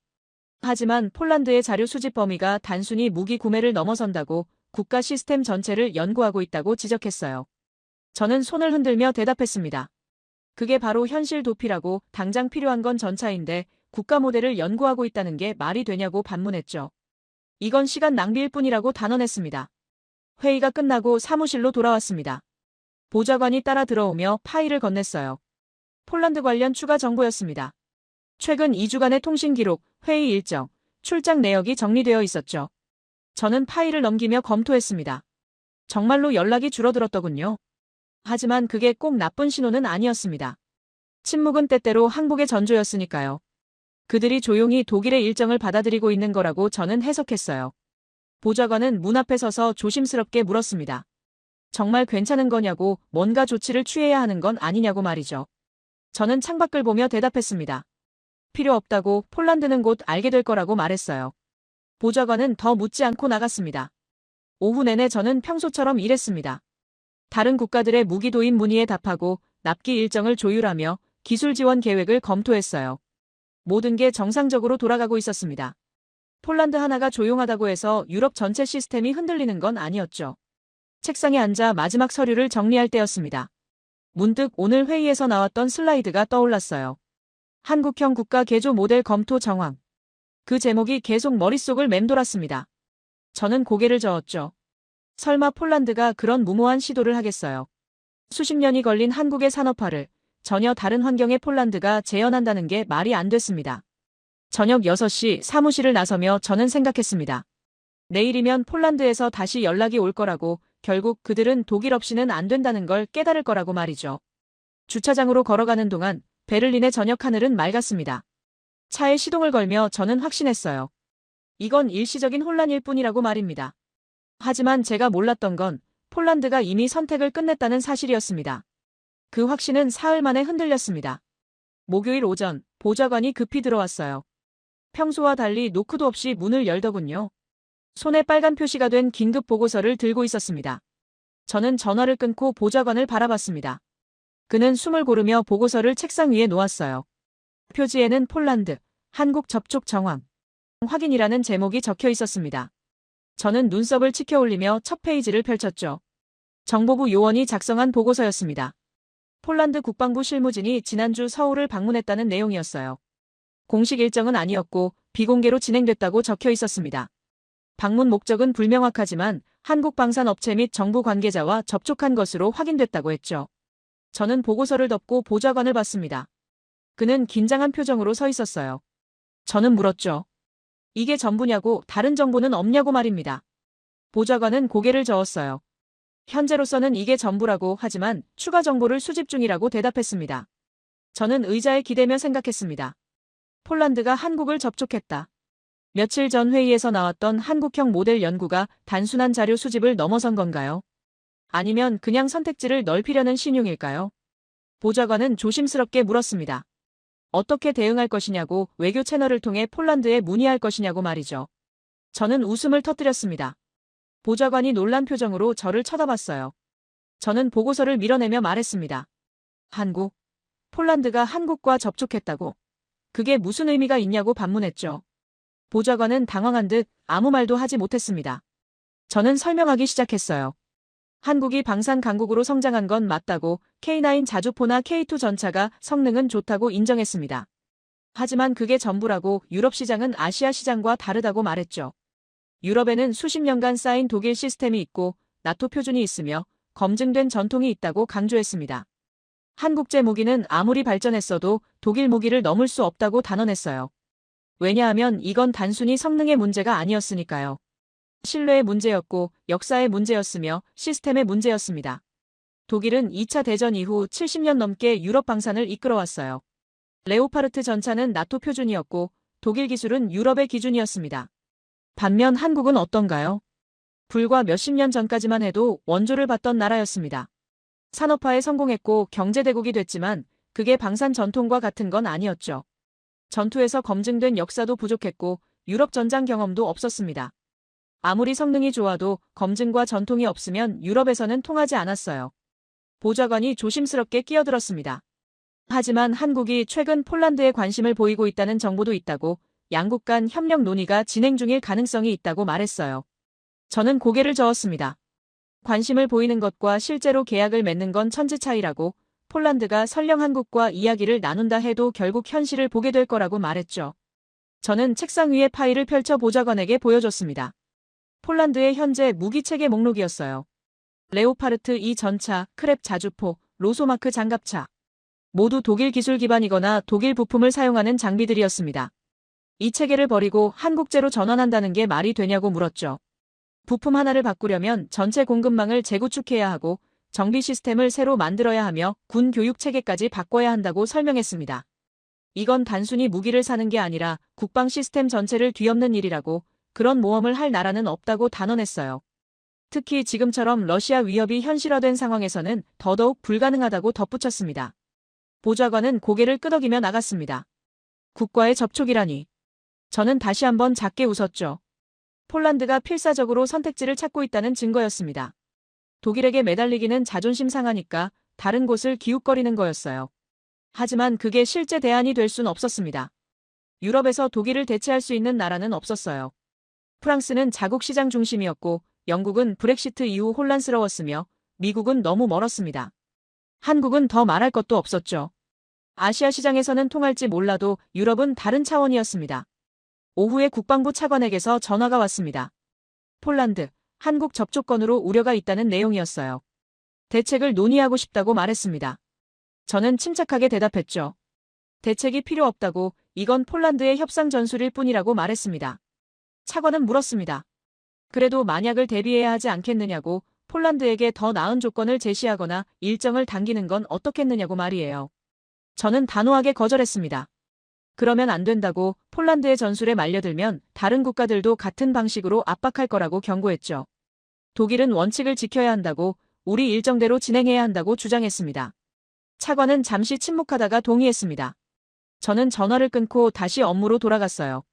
하지만 폴란드의 자료 수집 범위가 단순히 무기 구매를 넘어선다고, 국가 시스템 전체를 연구하고 있다고 지적했어요. 저는 손을 흔들며 대답했습니다. 그게 바로 현실 도피라고, 당장 필요한 건 전차인데 국가 모델을 연구하고 있다는 게 말이 되냐고 반문했죠. 이건 시간 낭비일 뿐이라고 단언했습니다. 회의가 끝나고 사무실로 돌아왔습니다. 보좌관이 따라 들어오며 파일을 건넸어요. 폴란드 관련 추가 정보였습니다. 최근 2주간의 통신 기록, 회의 일정, 출장 내역이 정리되어 있었죠. 저는 파일을 넘기며 검토했습니다. 정말로 연락이 줄어들었더군요. 하지만 그게 꼭 나쁜 신호는 아니었습니다. 침묵은 때때로 항복의 전조였으니까요. 그들이 조용히 독일의 일정을 받아들이고 있는 거라고 저는 해석했어요. 보좌관은 문 앞에 서서 조심스럽게 물었습니다. 정말 괜찮은 거냐고, 뭔가 조치를 취해야 하는 건 아니냐고 말이죠. 저는 창밖을 보며 대답했습니다. 필요 없다고, 폴란드는 곧 알게 될 거라고 말했어요. 보좌관은 더 묻지 않고 나갔습니다. 오후 내내 저는 평소처럼 일했습니다. 다른 국가들의 무기 도입 문의에 답하고 납기 일정을 조율하며 기술 지원 계획을 검토했어요. 모든 게 정상적으로 돌아가고 있었습니다. 폴란드 하나가 조용하다고 해서 유럽 전체 시스템이 흔들리는 건 아니었죠. 책상에 앉아 마지막 서류를 정리할 때였습니다. 문득 오늘 회의에서 나왔던 슬라이드가 떠올랐어요. 한국형 국가 개조 모델 검토 정황. 그 제목이 계속 머릿속을 맴돌았습니다. 저는 고개를 저었죠. 설마 폴란드가 그런 무모한 시도를 하겠어요. 수십 년이 걸린 한국의 산업화를 전혀 다른 환경의 폴란드가 재현한다는 게 말이 안 됐습니다. 저녁 6시 사무실을 나서며 저는 생각했습니다. 내일이면 폴란드에서 다시 연락이 올 거라고, 결국 그들은 독일 없이는 안 된다는 걸 깨달을 거라고 말이죠. 주차장으로 걸어가는 동안 베를린의 저녁 하늘은 맑았습니다. 차에 시동을 걸며 저는 확신했어요. 이건 일시적인 혼란일 뿐이라고 말입니다. 하지만 제가 몰랐던 건 폴란드가 이미 선택을 끝냈다는 사실이었습니다. 그 확신은 사흘 만에 흔들렸습니다. 목요일 오전, 보좌관이 급히 들어왔어요. 평소와 달리 노크도 없이 문을 열더군요. 손에 빨간 표시가 된 긴급 보고서를 들고 있었습니다. 저는 전화를 끊고 보좌관을 바라봤습니다. 그는 숨을 고르며 보고서를 책상 위에 놓았어요. 표지에는 폴란드, 한국 접촉 정황, 확인이라는 제목이 적혀 있었습니다. 저는 눈썹을 치켜 올리며 첫 페이지를 펼쳤죠. 정보부 요원이 작성한 보고서였습니다. 폴란드 국방부 실무진이 지난주 서울을 방문했다는 내용이었어요. 공식 일정은 아니었고 비공개로 진행됐다고 적혀 있었습니다. 방문 목적은 불명확하지만 한국 방산업체 및 정부 관계자와 접촉한 것으로 확인됐다고 했죠. 저는 보고서를 덮고 보좌관을 봤습니다. 그는 긴장한 표정으로 서 있었어요. 저는 물었죠. 이게 전부냐고, 다른 정보는 없냐고 말입니다. 보좌관은 고개를 저었어요. 현재로서는 이게 전부라고, 하지만 추가 정보를 수집 중이라고 대답했습니다. 저는 의자에 기대며 생각했습니다. 폴란드가 한국을 접촉했다. 며칠 전 회의에서 나왔던 한국형 모델 연구가 단순한 자료 수집을 넘어선 건가요? 아니면 그냥 선택지를 넓히려는 신용일까요? 보좌관은 조심스럽게 물었습니다. 어떻게 대응할 것이냐고, 외교 채널을 통해 폴란드에 문의할 것이냐고 말이죠. 저는 웃음을 터뜨렸습니다. 보좌관이 놀란 표정으로 저를 쳐다봤어요. 저는 보고서를 밀어내며 말했습니다. 한국, 폴란드가 한국과 접촉했다고. 그게 무슨 의미가 있냐고 반문했죠. 보좌관은 당황한 듯 아무 말도 하지 못했습니다. 저는 설명하기 시작했어요. 한국이 방산 강국으로 성장한 건 맞다고, K9 자주포나 K2 전차가 성능은 좋다고 인정했습니다. 하지만 그게 전부라고, 유럽 시장은 아시아 시장과 다르다고 말했죠. 유럽에는 수십 년간 쌓인 독일 시스템이 있고 나토 표준이 있으며 검증된 전통이 있다고 강조했습니다. 한국제 무기는 아무리 발전했어도 독일 무기를 넘을 수 없다고 단언했어요. 왜냐하면 이건 단순히 성능의 문제가 아니었으니까요. 신뢰의 문제였고 역사의 문제였으며 시스템의 문제였습니다. 독일은 2차 대전 이후 70년 넘게 유럽 방산을 이끌어왔어요. 레오파르트 전차는 나토 표준이었고 독일 기술은 유럽의 기준이었습니다. 반면 한국은 어떤가요? 불과 몇십 년 전까지만 해도 원조를 받던 나라였습니다. 산업화에 성공했고 경제대국이 됐지만 그게 방산 전통과 같은 건 아니었죠. 전투에서 검증된 역사도 부족했고 유럽 전장 경험도 없었습니다. 아무리 성능이 좋아도 검증과 전통이 없으면 유럽에서는 통하지 않았어요. 보좌관이 조심스럽게 끼어들었습니다. 하지만 한국이 최근 폴란드에 관심을 보이고 있다는 정보도 있다고 양국 간 협력 논의가 진행 중일 가능성이 있다고 말했어요. 저는 고개를 저었습니다. 관심을 보이는 것과 실제로 계약을 맺는 건 천지 차이라고 폴란드가 설령 한국과 이야기를 나눈다 해도 결국 현실을 보게 될 거라고 말했죠. 저는 책상 위에 파일을 펼쳐 보좌관에게 보여줬습니다. 폴란드의 현재 무기체계 목록이었어요. 레오파르트 2 전차, 크랩 자주포, 로소마크 장갑차. 모두 독일 기술 기반이거나 독일 부품을 사용하는 장비들이었습니다. 이 체계를 버리고 한국제로 전환한다는 게 말이 되냐고 물었죠. 부품 하나를 바꾸려면 전체 공급망을 재구축해야 하고 정비 시스템을 새로 만들어야 하며 군 교육 체계까지 바꿔야 한다고 설명했습니다. 이건 단순히 무기를 사는 게 아니라 국방 시스템 전체를 뒤엎는 일이라고 그런 모험을 할 나라는 없다고 단언했어요. 특히 지금처럼 러시아 위협이 현실화된 상황에서는 더더욱 불가능하다고 덧붙였습니다. 보좌관은 고개를 끄덕이며 나갔습니다. 국과의 접촉이라니. 저는 다시 한번 작게 웃었죠. 폴란드가 필사적으로 선택지를 찾고 있다는 증거였습니다. 독일에게 매달리기는 자존심 상하니까 다른 곳을 기웃거리는 거였어요. 하지만 그게 실제 대안이 될 순 없었습니다. 유럽에서 독일을 대체할 수 있는 나라는 없었어요. 프랑스는 자국 시장 중심이었고 영국은 브렉시트 이후 혼란스러웠으며 미국은 너무 멀었습니다. 한국은 더 말할 것도 없었죠. 아시아 시장에서는 통할지 몰라도 유럽은 다른 차원이었습니다. 오후에 국방부 차관에게서 전화가 왔습니다. 폴란드, 한국 접촉건으로 우려가 있다는 내용이었어요. 대책을 논의하고 싶다고 말했습니다. 저는 침착하게 대답했죠. 대책이 필요 없다고 이건 폴란드의 협상 전술일 뿐이라고 말했습니다. 차관은 물었습니다. 그래도 만약을 대비해야 하지 않겠느냐고 폴란드에게 더 나은 조건을 제시하거나 일정을 당기는 건 어떻겠느냐고 말이에요. 저는 단호하게 거절했습니다. 그러면 안 된다고 폴란드의 전술에 말려들면 다른 국가들도 같은 방식으로 압박할 거라고 경고했죠. 독일은 원칙을 지켜야 한다고 우리 일정대로 진행해야 한다고 주장했습니다. 차관은 잠시 침묵하다가 동의했습니다. 저는 전화를 끊고 다시 업무로 돌아갔어요.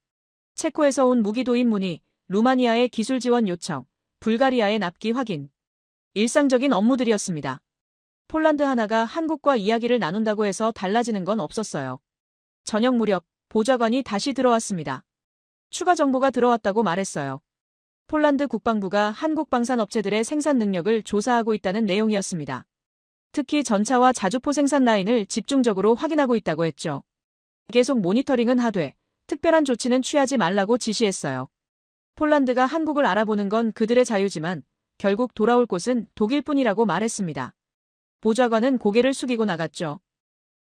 체코에서 온 무기 도입 문의, 루마니아의 기술 지원 요청, 불가리아의 납기 확인. 일상적인 업무들이었습니다. 폴란드 하나가 한국과 이야기를 나눈다고 해서 달라지는 건 없었어요. 저녁 무렵 보좌관이 다시 들어왔습니다. 추가 정보가 들어왔다고 말했어요. 폴란드 국방부가 한국 방산 업체들의 생산 능력을 조사하고 있다는 내용이었습니다. 특히 전차와 자주포 생산 라인을 집중적으로 확인하고 있다고 했죠. 계속 모니터링은 하되 특별한 조치는 취하지 말라고 지시했어요. 폴란드가 한국을 알아보는 건 그들의 자유지만 결국 돌아올 곳은 독일뿐이라고 말했습니다. 보좌관은 고개를 숙이고 나갔죠.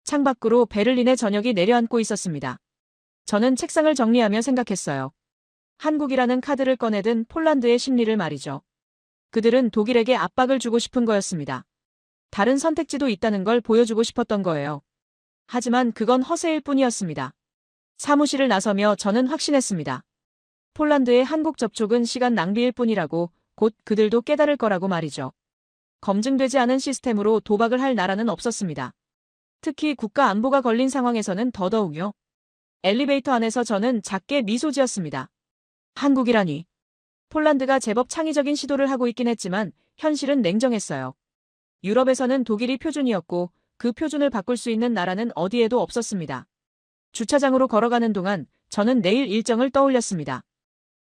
창밖으로 베를린의 저녁이 내려앉고 있었습니다. 저는 책상을 정리하며 생각했어요. 한국이라는 카드를 꺼내든 폴란드의 심리를 말이죠. 그들은 독일에게 압박을 주고 싶은 거였습니다. 다른 선택지도 있다는 걸 보여주고 싶었던 거예요. 하지만 그건 허세일 뿐이었습니다. 사무실을 나서며 저는 확신했습니다. 폴란드의 한국 접촉은 시간 낭비일 뿐이라고 곧 그들도 깨달을 거라고 말이죠. 검증되지 않은 시스템으로 도박을 할 나라는 없었습니다. 특히 국가 안보가 걸린 상황에서는 더더욱요. 엘리베이터 안에서 저는 작게 미소 지었습니다. 한국이라니. 폴란드가 제법 창의적인 시도를 하고 있긴 했지만 현실은 냉정했어요. 유럽에서는 독일이 표준이었고 그 표준을 바꿀 수 있는 나라는 어디에도 없었습니다. 주차장으로 걸어가는 동안 저는 내일 일정을 떠올렸습니다.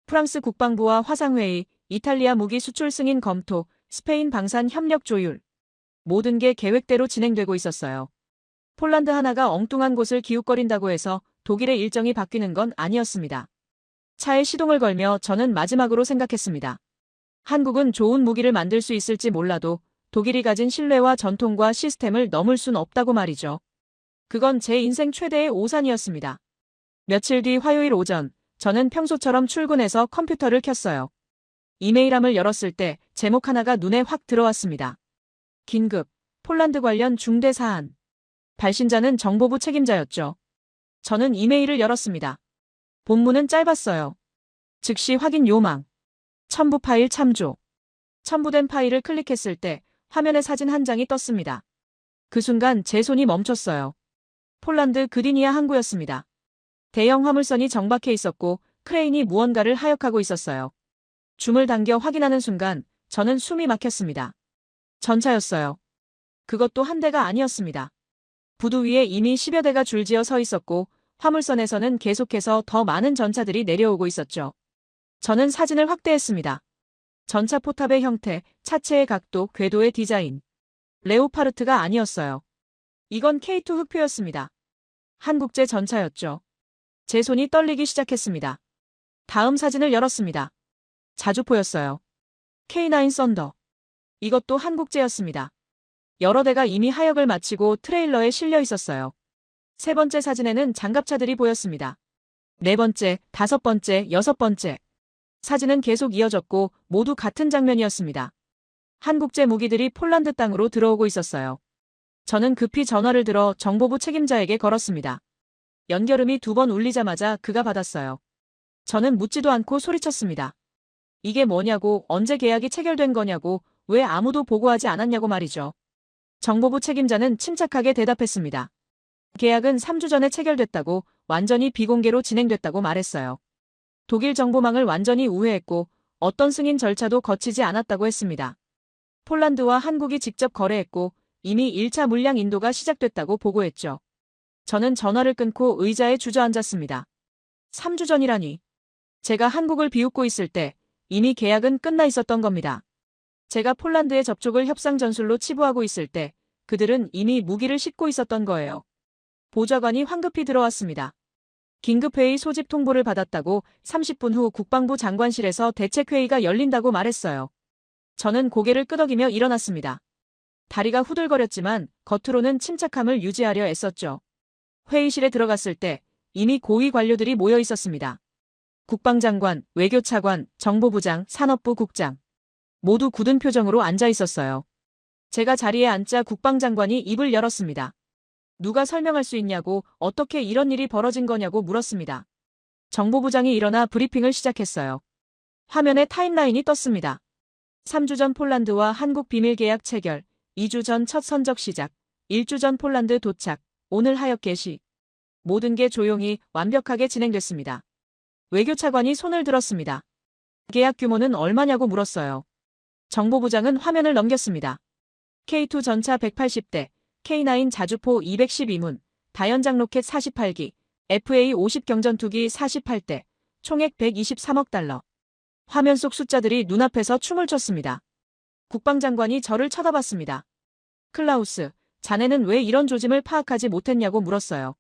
프랑스 국방부와 화상회의, 이탈리아 무기 수출 승인 검토, 스페인 방산 협력 조율. 모든 게 계획대로 진행되고 있었어요. 폴란드 하나가 엉뚱한 곳을 기웃거린다고 해서 독일의 일정이 바뀌는 건 아니었습니다. 차에 시동을 걸며 저는 마지막으로 생각했습니다. 한국은 좋은 무기를 만들 수 있을지 몰라도 독일이 가진 신뢰와 전통과 시스템을 넘을 순 없다고 말이죠. 그건 제 인생 최대의 오산이었습니다. 며칠 뒤 화요일 오전, 저는 평소처럼 출근해서 컴퓨터를 켰어요. 이메일함을 열었을 때 제목 하나가 눈에 확 들어왔습니다. 긴급, 폴란드 관련 중대 사안. 발신자는 정보부 책임자였죠. 저는 이메일을 열었습니다. 본문은 짧았어요. 즉시 확인 요망. 첨부 파일 참조. 첨부된 파일을 클릭했을 때 화면에 사진 한 장이 떴습니다. 그 순간 제 손이 멈췄어요. 폴란드 그디니아 항구였습니다. 대형 화물선이 정박해 있었고 크레인이 무언가를 하역하고 있었어요. 줌을 당겨 확인하는 순간 저는 숨이 막혔습니다. 전차였어요. 그것도 한 대가 아니었습니다. 부두 위에 이미 10여 대가 줄지어 서 있었고 화물선에서는 계속해서 더 많은 전차들이 내려오고 있었죠. 저는 사진을 확대했습니다. 전차 포탑의 형태, 차체의 각도, 궤도의 디자인. 레오파르트가 아니었어요. 이건 K2 흑표였습니다. 한국제 전차였죠. 제 손이 떨리기 시작했습니다. 다음 사진을 열었습니다. 자주포였어요. K9 썬더. 이것도 한국제였습니다. 여러 대가 이미 하역을 마치고 트레일러에 실려 있었어요. 세 번째 사진에는 장갑차들이 보였습니다. 네 번째, 다섯 번째, 여섯 번째. 사진은 계속 이어졌고 모두 같은 장면이었습니다. 한국제 무기들이 폴란드 땅으로 들어오고 있었어요. 저는 급히 전화를 들어 정보부 책임자에게 걸었습니다. 연결음이 2번 울리자마자 그가 받았어요. 저는 묻지도 않고 소리쳤습니다. 이게 뭐냐고, 언제 계약이 체결된 거냐고, 왜 아무도 보고하지 않았냐고 말이죠. 정보부 책임자는 침착하게 대답했습니다. 계약은 3주 전에 체결됐다고, 완전히 비공개로 진행됐다고 말했어요. 독일 정보망을 완전히 우회했고 어떤 승인 절차도 거치지 않았다고 했습니다. 폴란드와 한국이 직접 거래했고 이미 1차 물량 인도가 시작됐다고 보고했죠. 저는 전화를 끊고 의자에 주저앉았습니다. 3주 전이라니. 제가 한국을 비웃고 있을 때 이미 계약은 끝나 있었던 겁니다. 제가 폴란드에 접촉을 협상 전술로 치부하고 있을 때 그들은 이미 무기를 싣고 있었던 거예요. 보좌관이 황급히 들어왔습니다. 긴급회의 소집 통보를 받았다고 30분 후 국방부 장관실에서 대책회의가 열린다고 말했어요. 저는 고개를 끄덕이며 일어났습니다. 다리가 후들거렸지만 겉으로는 침착함을 유지하려 애썼죠. 회의실에 들어갔을 때 이미 고위 관료들이 모여 있었습니다. 국방장관, 외교차관, 정보부장, 산업부 국장. 모두 굳은 표정으로 앉아 있었어요. 제가 자리에 앉자 국방장관이 입을 열었습니다. 누가 설명할 수 있냐고, 어떻게 이런 일이 벌어진 거냐고 물었습니다. 정보부장이 일어나 브리핑을 시작했어요. 화면에 타임라인이 떴습니다. 3주 전 폴란드와 한국 비밀계약 체결, 2주 전 첫 선적 시작, 1주 전 폴란드 도착, 오늘 하역 개시. 모든 게 조용히 완벽하게 진행됐습니다. 외교차관이 손을 들었습니다. 계약 규모는 얼마냐고 물었어요. 정보부장은 화면을 넘겼습니다. K2 전차 180대, K9 자주포 212문, 다연장 로켓 48기, FA-50 경전투기 48대, 총액 123억 달러. 화면 속 숫자들이 눈앞에서 춤을 췄습니다. 국방장관이 저를 쳐다봤습니다. 클라우스, 자네는 왜 이런 조짐을 파악하지 못했냐고 물었어요.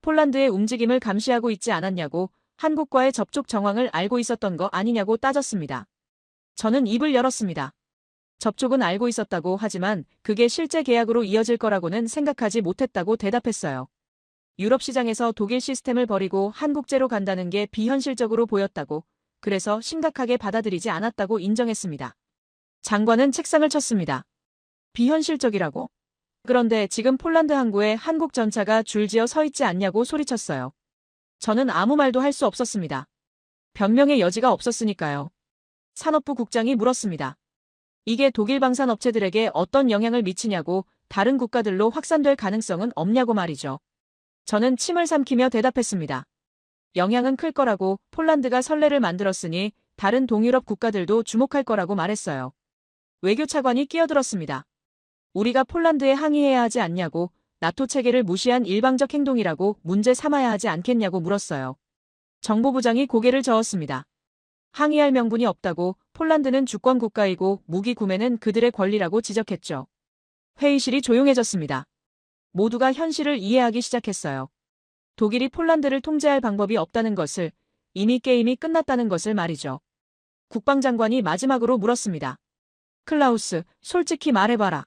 폴란드의 움직임을 감시하고 있지 않았냐고, 한국과의 접촉 정황을 알고 있었던 거 아니냐고 따졌습니다. 저는 입을 열었습니다. 접촉은 알고 있었다고 하지만 그게 실제 계약으로 이어질 거라고는 생각하지 못했다고 대답했어요. 유럽 시장에서 독일 시스템을 버리고 한국제로 간다는 게 비현실적으로 보였다고, 그래서 심각하게 받아들이지 않았다고 인정했습니다. 장관은 책상을 쳤습니다. 비현실적이라고? 그런데 지금 폴란드 항구에 한국 전차가 줄지어 서 있지 않냐고 소리쳤어요. 저는 아무 말도 할 수 없었습니다. 변명의 여지가 없었으니까요. 산업부 국장이 물었습니다. 이게 독일 방산 업체들에게 어떤 영향을 미치냐고, 다른 국가들로 확산될 가능성은 없냐고 말이죠. 저는 침을 삼키며 대답했습니다. 영향은 클 거라고, 폴란드가 선례를 만들었으니 다른 동유럽 국가들도 주목할 거라고 말했어요. 외교차관이 끼어들었습니다. 우리가 폴란드에 항의해야 하지 않냐고, 나토 체계를 무시한 일방적 행동이라고 문제 삼아야 하지 않겠냐고 물었어요. 정보부장이 고개를 저었습니다. 항의할 명분이 없다고, 폴란드는 주권 국가이고 무기 구매는 그들의 권리라고 지적했죠. 회의실이 조용해졌습니다. 모두가 현실을 이해하기 시작했어요. 독일이 폴란드를 통제할 방법이 없다는 것을, 이미 게임이 끝났다는 것을 말이죠. 국방장관이 마지막으로 물었습니다. 클라우스, 솔직히 말해봐라.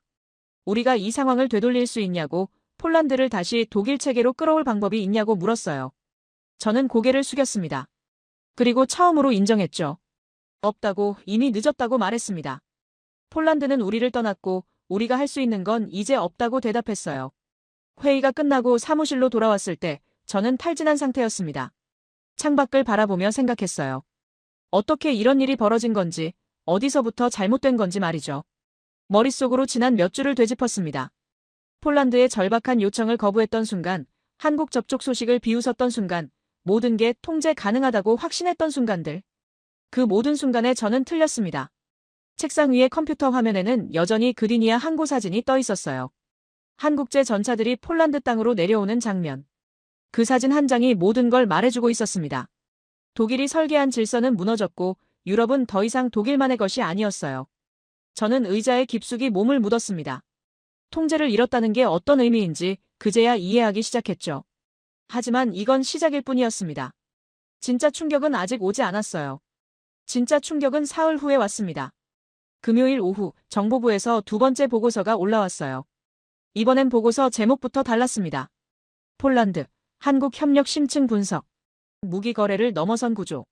우리가 이 상황을 되돌릴 수 있냐고, 폴란드를 다시 독일 체계로 끌어올 방법이 있냐고 물었어요. 저는 고개를 숙였습니다. 그리고 처음으로 인정했죠. 없다고, 이미 늦었다고 말했습니다. 폴란드는 우리를 떠났고 우리가 할 수 있는 건 이제 없다고 대답했어요. 회의가 끝나고 사무실로 돌아왔을 때 저는 탈진한 상태였습니다. 창밖을 바라보며 생각했어요. 어떻게 이런 일이 벌어진 건지, 어디서부터 잘못된 건지 말이죠. 머릿속으로 지난 몇 주를 되짚었습니다. 폴란드의 절박한 요청을 거부했던 순간, 한국 접촉 소식을 비웃었던 순간, 모든 게 통제 가능하다고 확신했던 순간들. 그 모든 순간에 저는 틀렸습니다. 책상 위의 컴퓨터 화면에는 여전히 그리니아 항구 사진이 떠 있었어요. 한국제 전차들이 폴란드 땅으로 내려오는 장면. 그 사진 한 장이 모든 걸 말해주고 있었습니다. 독일이 설계한 질서는 무너졌고 유럽은 더 이상 독일만의 것이 아니었어요. 저는 의자에 깊숙이 몸을 묻었습니다. 통제를 잃었다는 게 어떤 의미인지 그제야 이해하기 시작했죠. 하지만 이건 시작일 뿐이었습니다. 진짜 충격은 아직 오지 않았어요. 진짜 충격은 사흘 후에 왔습니다. 금요일 오후 정보부에서 두 번째 보고서가 올라왔어요. 이번엔 보고서 제목부터 달랐습니다. 폴란드, 한국 협력 심층 분석. 무기 거래를 넘어선 구조.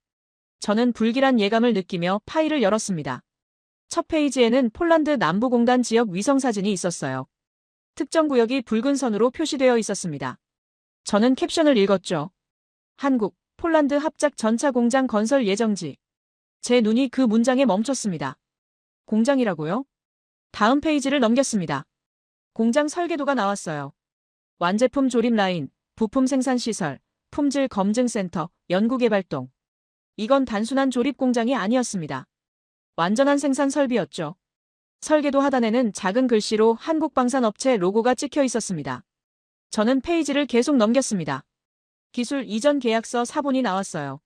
저는 불길한 예감을 느끼며 파일을 열었습니다. 첫 페이지에는 폴란드 남부공단 지역 위성사진이 있었어요. 특정 구역이 붉은 선으로 표시되어 있었습니다. 저는 캡션을 읽었죠. 한국, 폴란드 합작 전차 공장 건설 예정지. 제 눈이 그 문장에 멈췄습니다. 공장이라고요? 다음 페이지를 넘겼습니다. 공장 설계도가 나왔어요. 완제품 조립 라인, 부품 생산 시설, 품질 검증 센터, 연구개발동. 이건 단순한 조립 공장이 아니었습니다. 완전한 생산 설비였죠. 설계도 하단에는 작은 글씨로 한국방산업체 로고가 찍혀 있었습니다. 저는 페이지를 계속 넘겼습니다. 기술 이전 계약서 사본이 나왔어요.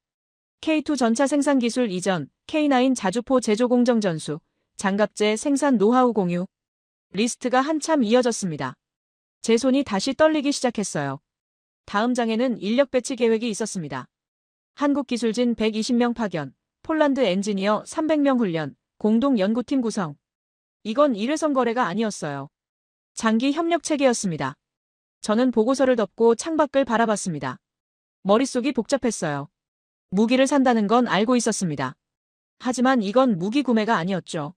K2 전차 생산 기술 이전, K9 자주포 제조 공정 전수, 장갑제 생산 노하우 공유. 리스트가 한참 이어졌습니다. 제 손이 다시 떨리기 시작했어요. 다음 장에는 인력 배치 계획이 있었습니다. 한국 기술진 120명 파견, 폴란드 엔지니어 300명 훈련, 공동 연구팀 구성. 이건 일회성 거래가 아니었어요. 장기 협력 체계였습니다. 저는 보고서를 덮고 창밖을 바라봤습니다. 머릿속이 복잡했어요. 무기를 산다는 건 알고 있었습니다. 하지만 이건 무기 구매가 아니었죠.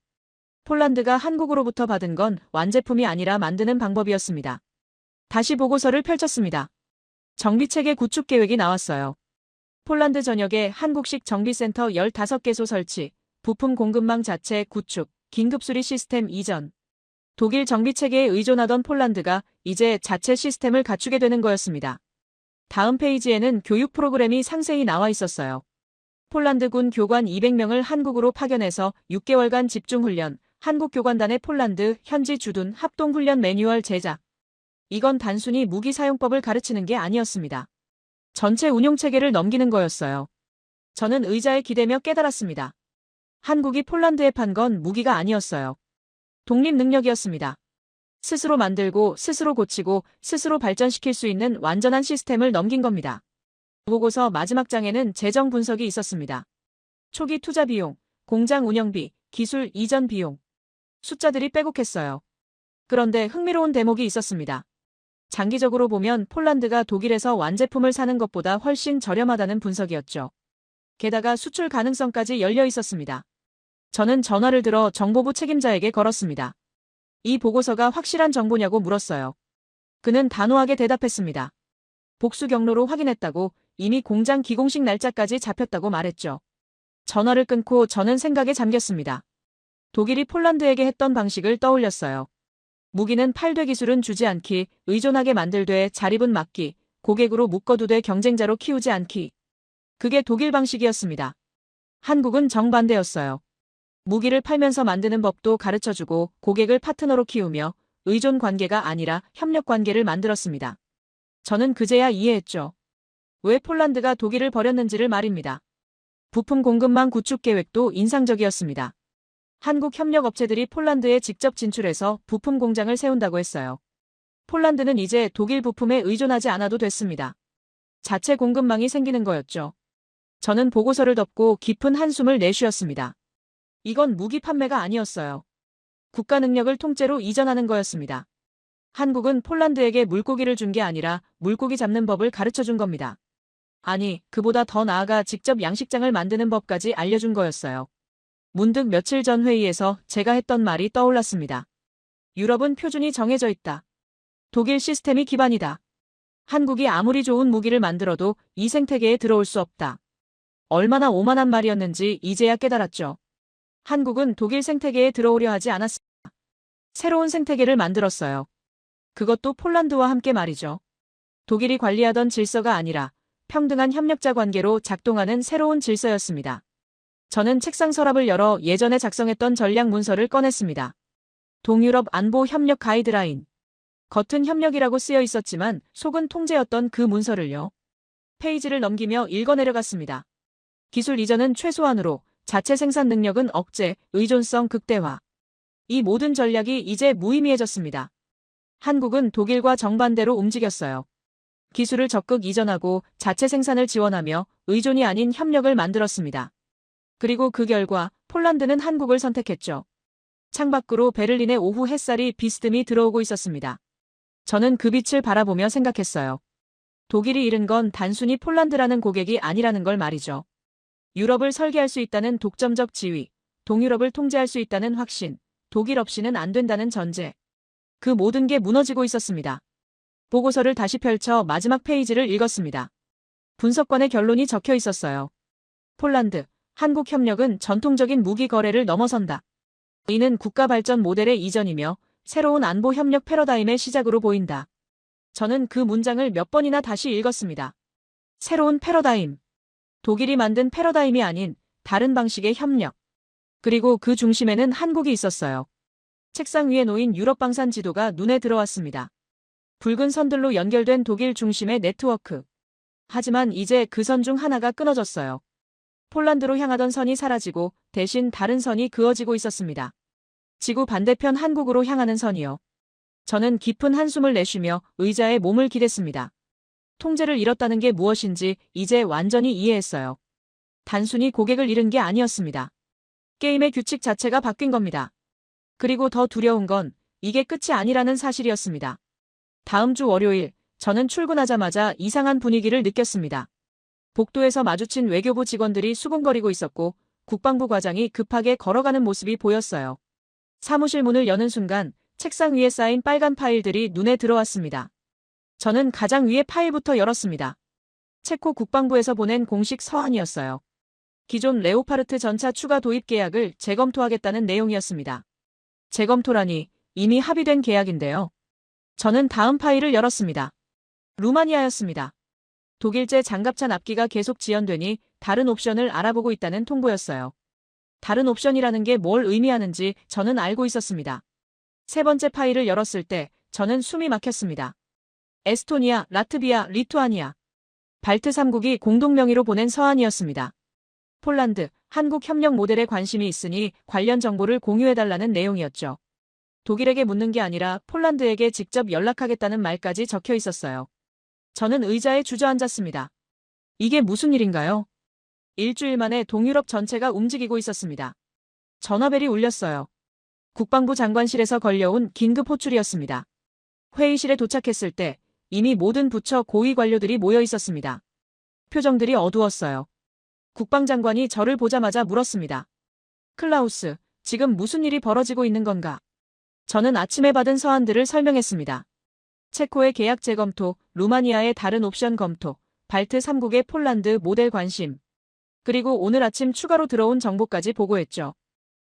폴란드가 한국으로부터 받은 건 완제품이 아니라 만드는 방법이었습니다. 다시 보고서를 펼쳤습니다. 정비체계 구축 계획이 나왔어요. 폴란드 전역에 한국식 정비센터 15개소 설치, 부품 공급망 자체 구축, 긴급수리 시스템 이전. 독일 정비체계에 의존하던 폴란드가 이제 자체 시스템을 갖추게 되는 거였습니다. 다음 페이지에는 교육 프로그램이 상세히 나와 있었어요. 폴란드군 교관 200명을 한국으로 파견해서 6개월간 집중훈련, 한국 교관단의 폴란드 현지 주둔 합동훈련 매뉴얼 제작. 이건 단순히 무기 사용법을 가르치는 게 아니었습니다. 전체 운용체계를 넘기는 거였어요. 저는 의자에 기대며 깨달았습니다. 한국이 폴란드에 판 건 무기가 아니었어요. 독립 능력이었습니다. 스스로 만들고 스스로 고치고 스스로 발전시킬 수 있는 완전한 시스템을 넘긴 겁니다. 보고서 마지막 장에는 재정 분석이 있었습니다. 초기 투자 비용, 공장 운영비, 기술 이전 비용. 숫자들이 빼곡했어요. 그런데 흥미로운 대목이 있었습니다. 장기적으로 보면 폴란드가 독일에서 완제품을 사는 것보다 훨씬 저렴하다는 분석이었죠. 게다가 수출 가능성까지 열려 있었습니다. 저는 전화를 들어 정보부 책임자에게 걸었습니다. 이 보고서가 확실한 정보냐고 물었어요. 그는 단호하게 대답했습니다. 복수 경로로 확인했다고, 이미 공장 기공식 날짜까지 잡혔다고 말했죠. 전화를 끊고 저는 생각에 잠겼습니다. 독일이 폴란드에게 했던 방식을 떠올렸어요. 무기는 팔되 기술은 주지 않기, 의존하게 만들되 자립은 맡기, 고객으로 묶어두되 경쟁자로 키우지 않기. 그게 독일 방식이었습니다. 한국은 정반대였어요. 무기를 팔면서 만드는 법도 가르쳐주고 고객을 파트너로 키우며 의존 관계가 아니라 협력 관계를 만들었습니다. 저는 그제야 이해했죠. 왜 폴란드가 독일을 버렸는지를 말입니다. 부품 공급망 구축 계획도 인상적이었습니다. 한국 협력 업체들이 폴란드에 직접 진출해서 부품 공장을 세운다고 했어요. 폴란드는 이제 독일 부품에 의존하지 않아도 됐습니다. 자체 공급망이 생기는 거였죠. 저는 보고서를 덮고 깊은 한숨을 내쉬었습니다. 이건 무기 판매가 아니었어요. 국가 능력을 통째로 이전하는 거였습니다. 한국은 폴란드에게 물고기를 준 게 아니라 물고기 잡는 법을 가르쳐 준 겁니다. 아니, 그보다 더 나아가 직접 양식장을 만드는 법까지 알려준 거였어요. 문득 며칠 전 회의에서 제가 했던 말이 떠올랐습니다. 유럽은 표준이 정해져 있다. 독일 시스템이 기반이다. 한국이 아무리 좋은 무기를 만들어도 이 생태계에 들어올 수 없다. 얼마나 오만한 말이었는지 이제야 깨달았죠. 한국은 독일 생태계에 들어오려 하지 않았습니다. 새로운 생태계를 만들었어요. 그것도 폴란드와 함께 말이죠. 독일이 관리하던 질서가 아니라 평등한 협력자 관계로 작동하는 새로운 질서였습니다. 저는 책상 서랍을 열어 예전에 작성했던 전략 문서를 꺼냈습니다. 동유럽 안보 협력 가이드라인. 겉은 협력이라고 쓰여 있었지만 속은 통제였던 그 문서를요. 페이지를 넘기며 읽어내려갔습니다. 기술 이전은 최소한으로, 자체 생산 능력은 억제, 의존성 극대화. 이 모든 전략이 이제 무의미해졌습니다. 한국은 독일과 정반대로 움직였어요. 기술을 적극 이전하고 자체 생산을 지원하며 의존이 아닌 협력을 만들었습니다. 그리고 그 결과 폴란드는 한국을 선택했죠. 창밖으로 베를린의 오후 햇살이 비스듬히 들어오고 있었습니다. 저는 그 빛을 바라보며 생각했어요. 독일이 잃은 건 단순히 폴란드라는 고객이 아니라는 걸 말이죠. 유럽을 설계할 수 있다는 독점적 지위, 동유럽을 통제할 수 있다는 확신, 독일 없이는 안 된다는 전제. 그 모든 게 무너지고 있었습니다. 보고서를 다시 펼쳐 마지막 페이지를 읽었습니다. 분석관의 결론이 적혀 있었어요. 폴란드, 한국 협력은 전통적인 무기 거래를 넘어선다. 이는 국가 발전 모델의 이전이며 새로운 안보 협력 패러다임의 시작으로 보인다. 저는 그 문장을 몇 번이나 다시 읽었습니다. 새로운 패러다임. 독일이 만든 패러다임이 아닌 다른 방식의 협력. 그리고 그 중심에는 한국이 있었어요. 책상 위에 놓인 유럽 방산 지도가 눈에 들어왔습니다. 붉은 선들로 연결된 독일 중심의 네트워크. 하지만 이제 그 선 중 하나가 끊어졌어요. 폴란드로 향하던 선이 사라지고 대신 다른 선이 그어지고 있었습니다. 지구 반대편 한국으로 향하는 선이요. 저는 깊은 한숨을 내쉬며 의자에 몸을 기댔습니다. 통제를 잃었다는 게 무엇인지 이제 완전히 이해했어요. 단순히 고객을 잃은 게 아니었습니다. 게임의 규칙 자체가 바뀐 겁니다. 그리고 더 두려운 건 이게 끝이 아니라는 사실이었습니다. 다음 주 월요일, 저는 출근하자마자 이상한 분위기를 느꼈습니다. 복도에서 마주친 외교부 직원들이 수군거리고 있었고 국방부 과장이 급하게 걸어가는 모습이 보였어요. 사무실 문을 여는 순간 책상 위에 쌓인 빨간 파일들이 눈에 들어왔습니다. 저는 가장 위의 파일부터 열었습니다. 체코 국방부에서 보낸 공식 서한이었어요. 기존 레오파르트 전차 추가 도입 계약을 재검토하겠다는 내용이었습니다. 재검토라니 이미 합의된 계약인데요. 저는 다음 파일을 열었습니다. 루마니아였습니다. 독일제 장갑차 납기가 계속 지연되니 다른 옵션을 알아보고 있다는 통보였어요. 다른 옵션이라는 게 뭘 의미하는지 저는 알고 있었습니다. 세 번째 파일을 열었을 때 저는 숨이 막혔습니다. 에스토니아, 라트비아, 리투아니아. 발트 3국이 공동 명의로 보낸 서한이었습니다. 폴란드, 한국 협력 모델에 관심이 있으니 관련 정보를 공유해달라는 내용이었죠. 독일에게 묻는 게 아니라 폴란드에게 직접 연락하겠다는 말까지 적혀 있었어요. 저는 의자에 주저앉았습니다. 이게 무슨 일인가요? 일주일 만에 동유럽 전체가 움직이고 있었습니다. 전화벨이 울렸어요. 국방부 장관실에서 걸려온 긴급 호출이었습니다. 회의실에 도착했을 때 이미 모든 부처 고위 관료들이 모여 있었습니다. 표정들이 어두웠어요. 국방장관이 저를 보자마자 물었습니다. 클라우스, 지금 무슨 일이 벌어지고 있는 건가? 저는 아침에 받은 서한들을 설명했습니다. 체코의 계약 재검토, 루마니아의 다른 옵션 검토, 발트 3국의 폴란드 모델 관심. 그리고 오늘 아침 추가로 들어온 정보까지 보고했죠.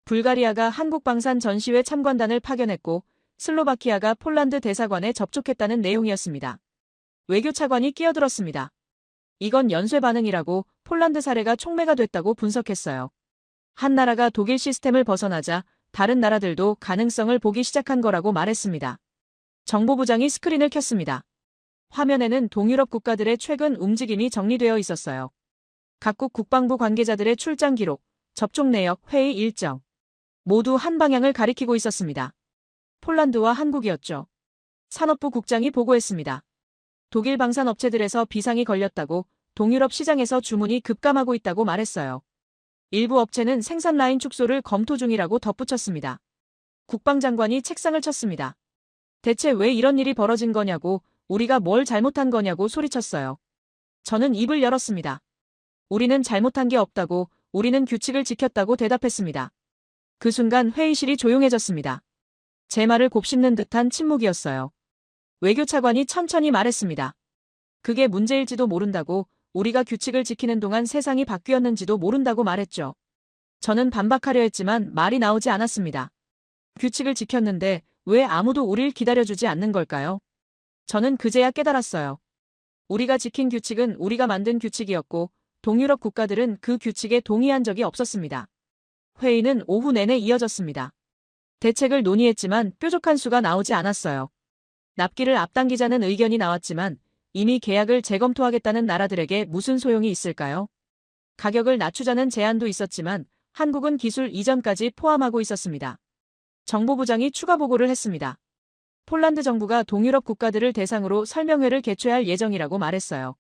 불가리아가 한국 방산 전시회 참관단을 파견했고 슬로바키아가 폴란드 대사관에 접촉했다는 내용이었습니다. 외교차관이 끼어들었습니다. 이건 연쇄 반응이라고 폴란드 사례가 촉매가 됐다고 분석했어요. 한 나라가 독일 시스템을 벗어나자 다른 나라들도 가능성을 보기 시작한 거라고 말했습니다. 정보부장이 스크린을 켰습니다. 화면에는 동유럽 국가들의 최근 움직임이 정리되어 있었어요. 각국 국방부 관계자들의 출장 기록, 접촉 내역, 회의 일정. 모두 한 방향을 가리키고 있었습니다. 폴란드와 한국이었죠. 산업부 국장이 보고했습니다. 독일 방산업체들에서 비상이 걸렸다고 동유럽 시장에서 주문이 급감하고 있다고 말했어요. 일부 업체는 생산 라인 축소를 검토 중이라고 덧붙였습니다. 국방장관이 책상을 쳤습니다. 대체 왜 이런 일이 벌어진 거냐고, 우리가 뭘 잘못한 거냐고 소리쳤어요. 저는 입을 열었습니다. 우리는 잘못한 게 없다고, 우리는 규칙을 지켰다고 대답했습니다. 그 순간 회의실이 조용해졌습니다. 제 말을 곱씹는 듯한 침묵이었어요. 외교차관이 천천히 말했습니다. 그게 문제일지도 모른다고, 우리가 규칙을 지키는 동안 세상이 바뀌었는지도 모른다고 말했죠. 저는 반박하려 했지만 말이 나오지 않았습니다. 규칙을 지켰는데 왜 아무도 우릴 기다려주지 않는 걸까요? 저는 그제야 깨달았어요. 우리가 지킨 규칙은 우리가 만든 규칙이었고 동유럽 국가들은 그 규칙에 동의한 적이 없었습니다. 회의는 오후 내내 이어졌습니다. 대책을 논의했지만 뾰족한 수가 나오지 않았어요. 납기를 앞당기자는 의견이 나왔지만 이미 계약을 재검토하겠다는 나라들에게 무슨 소용이 있을까요? 가격을 낮추자는 제안도 있었지만 한국은 기술 이전까지 포함하고 있었습니다. 정보부장이 추가 보고를 했습니다. 폴란드 정부가 동유럽 국가들을 대상으로 설명회를 개최할 예정이라고 말했어요.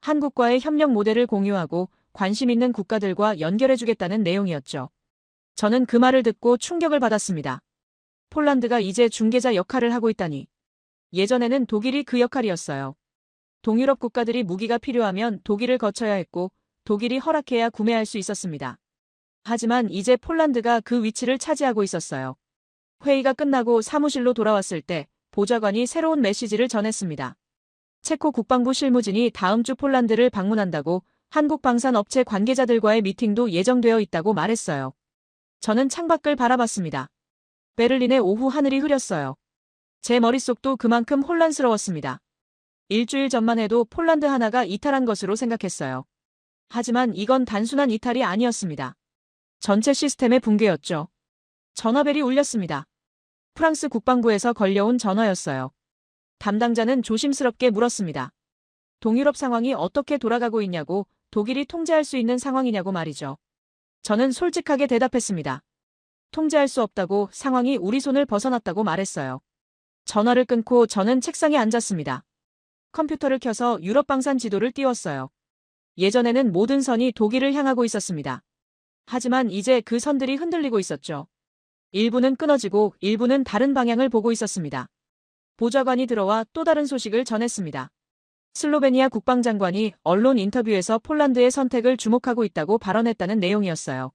한국과의 협력 모델을 공유하고 관심 있는 국가들과 연결해주겠다는 내용이었죠. 저는 그 말을 듣고 충격을 받았습니다. 폴란드가 이제 중개자 역할을 하고 있다니. 예전에는 독일이 그 역할이었어요. 동유럽 국가들이 무기가 필요하면 독일을 거쳐야 했고 독일이 허락해야 구매할 수 있었습니다. 하지만 이제 폴란드가 그 위치를 차지하고 있었어요. 회의가 끝나고 사무실로 돌아왔을 때 보좌관이 새로운 메시지를 전했습니다. 체코 국방부 실무진이 다음 주 폴란드를 방문한다고 한국 방산업체 관계자들과의 미팅도 예정되어 있다고 말했어요. 저는 창밖을 바라봤습니다. 베를린의 오후 하늘이 흐렸어요. 제 머릿속도 그만큼 혼란스러웠습니다. 일주일 전만 해도 폴란드 하나가 이탈한 것으로 생각했어요. 하지만 이건 단순한 이탈이 아니었습니다. 전체 시스템의 붕괴였죠. 전화벨이 울렸습니다. 프랑스 국방부에서 걸려온 전화였어요. 담당자는 조심스럽게 물었습니다. 동유럽 상황이 어떻게 돌아가고 있냐고, 독일이 통제할 수 있는 상황이냐고 말이죠. 저는 솔직하게 대답했습니다. 통제할 수 없다고, 상황이 우리 손을 벗어났다고 말했어요. 전화를 끊고 저는 책상에 앉았습니다. 컴퓨터를 켜서 유럽 방산 지도를 띄웠어요. 예전에는 모든 선이 독일을 향하고 있었습니다. 하지만 이제 그 선들이 흔들리고 있었죠. 일부는 끊어지고 일부는 다른 방향을 보고 있었습니다. 보좌관이 들어와 또 다른 소식을 전했습니다. 슬로베니아 국방장관이 언론 인터뷰에서 폴란드의 선택을 주목하고 있다고 발언했다는 내용이었어요.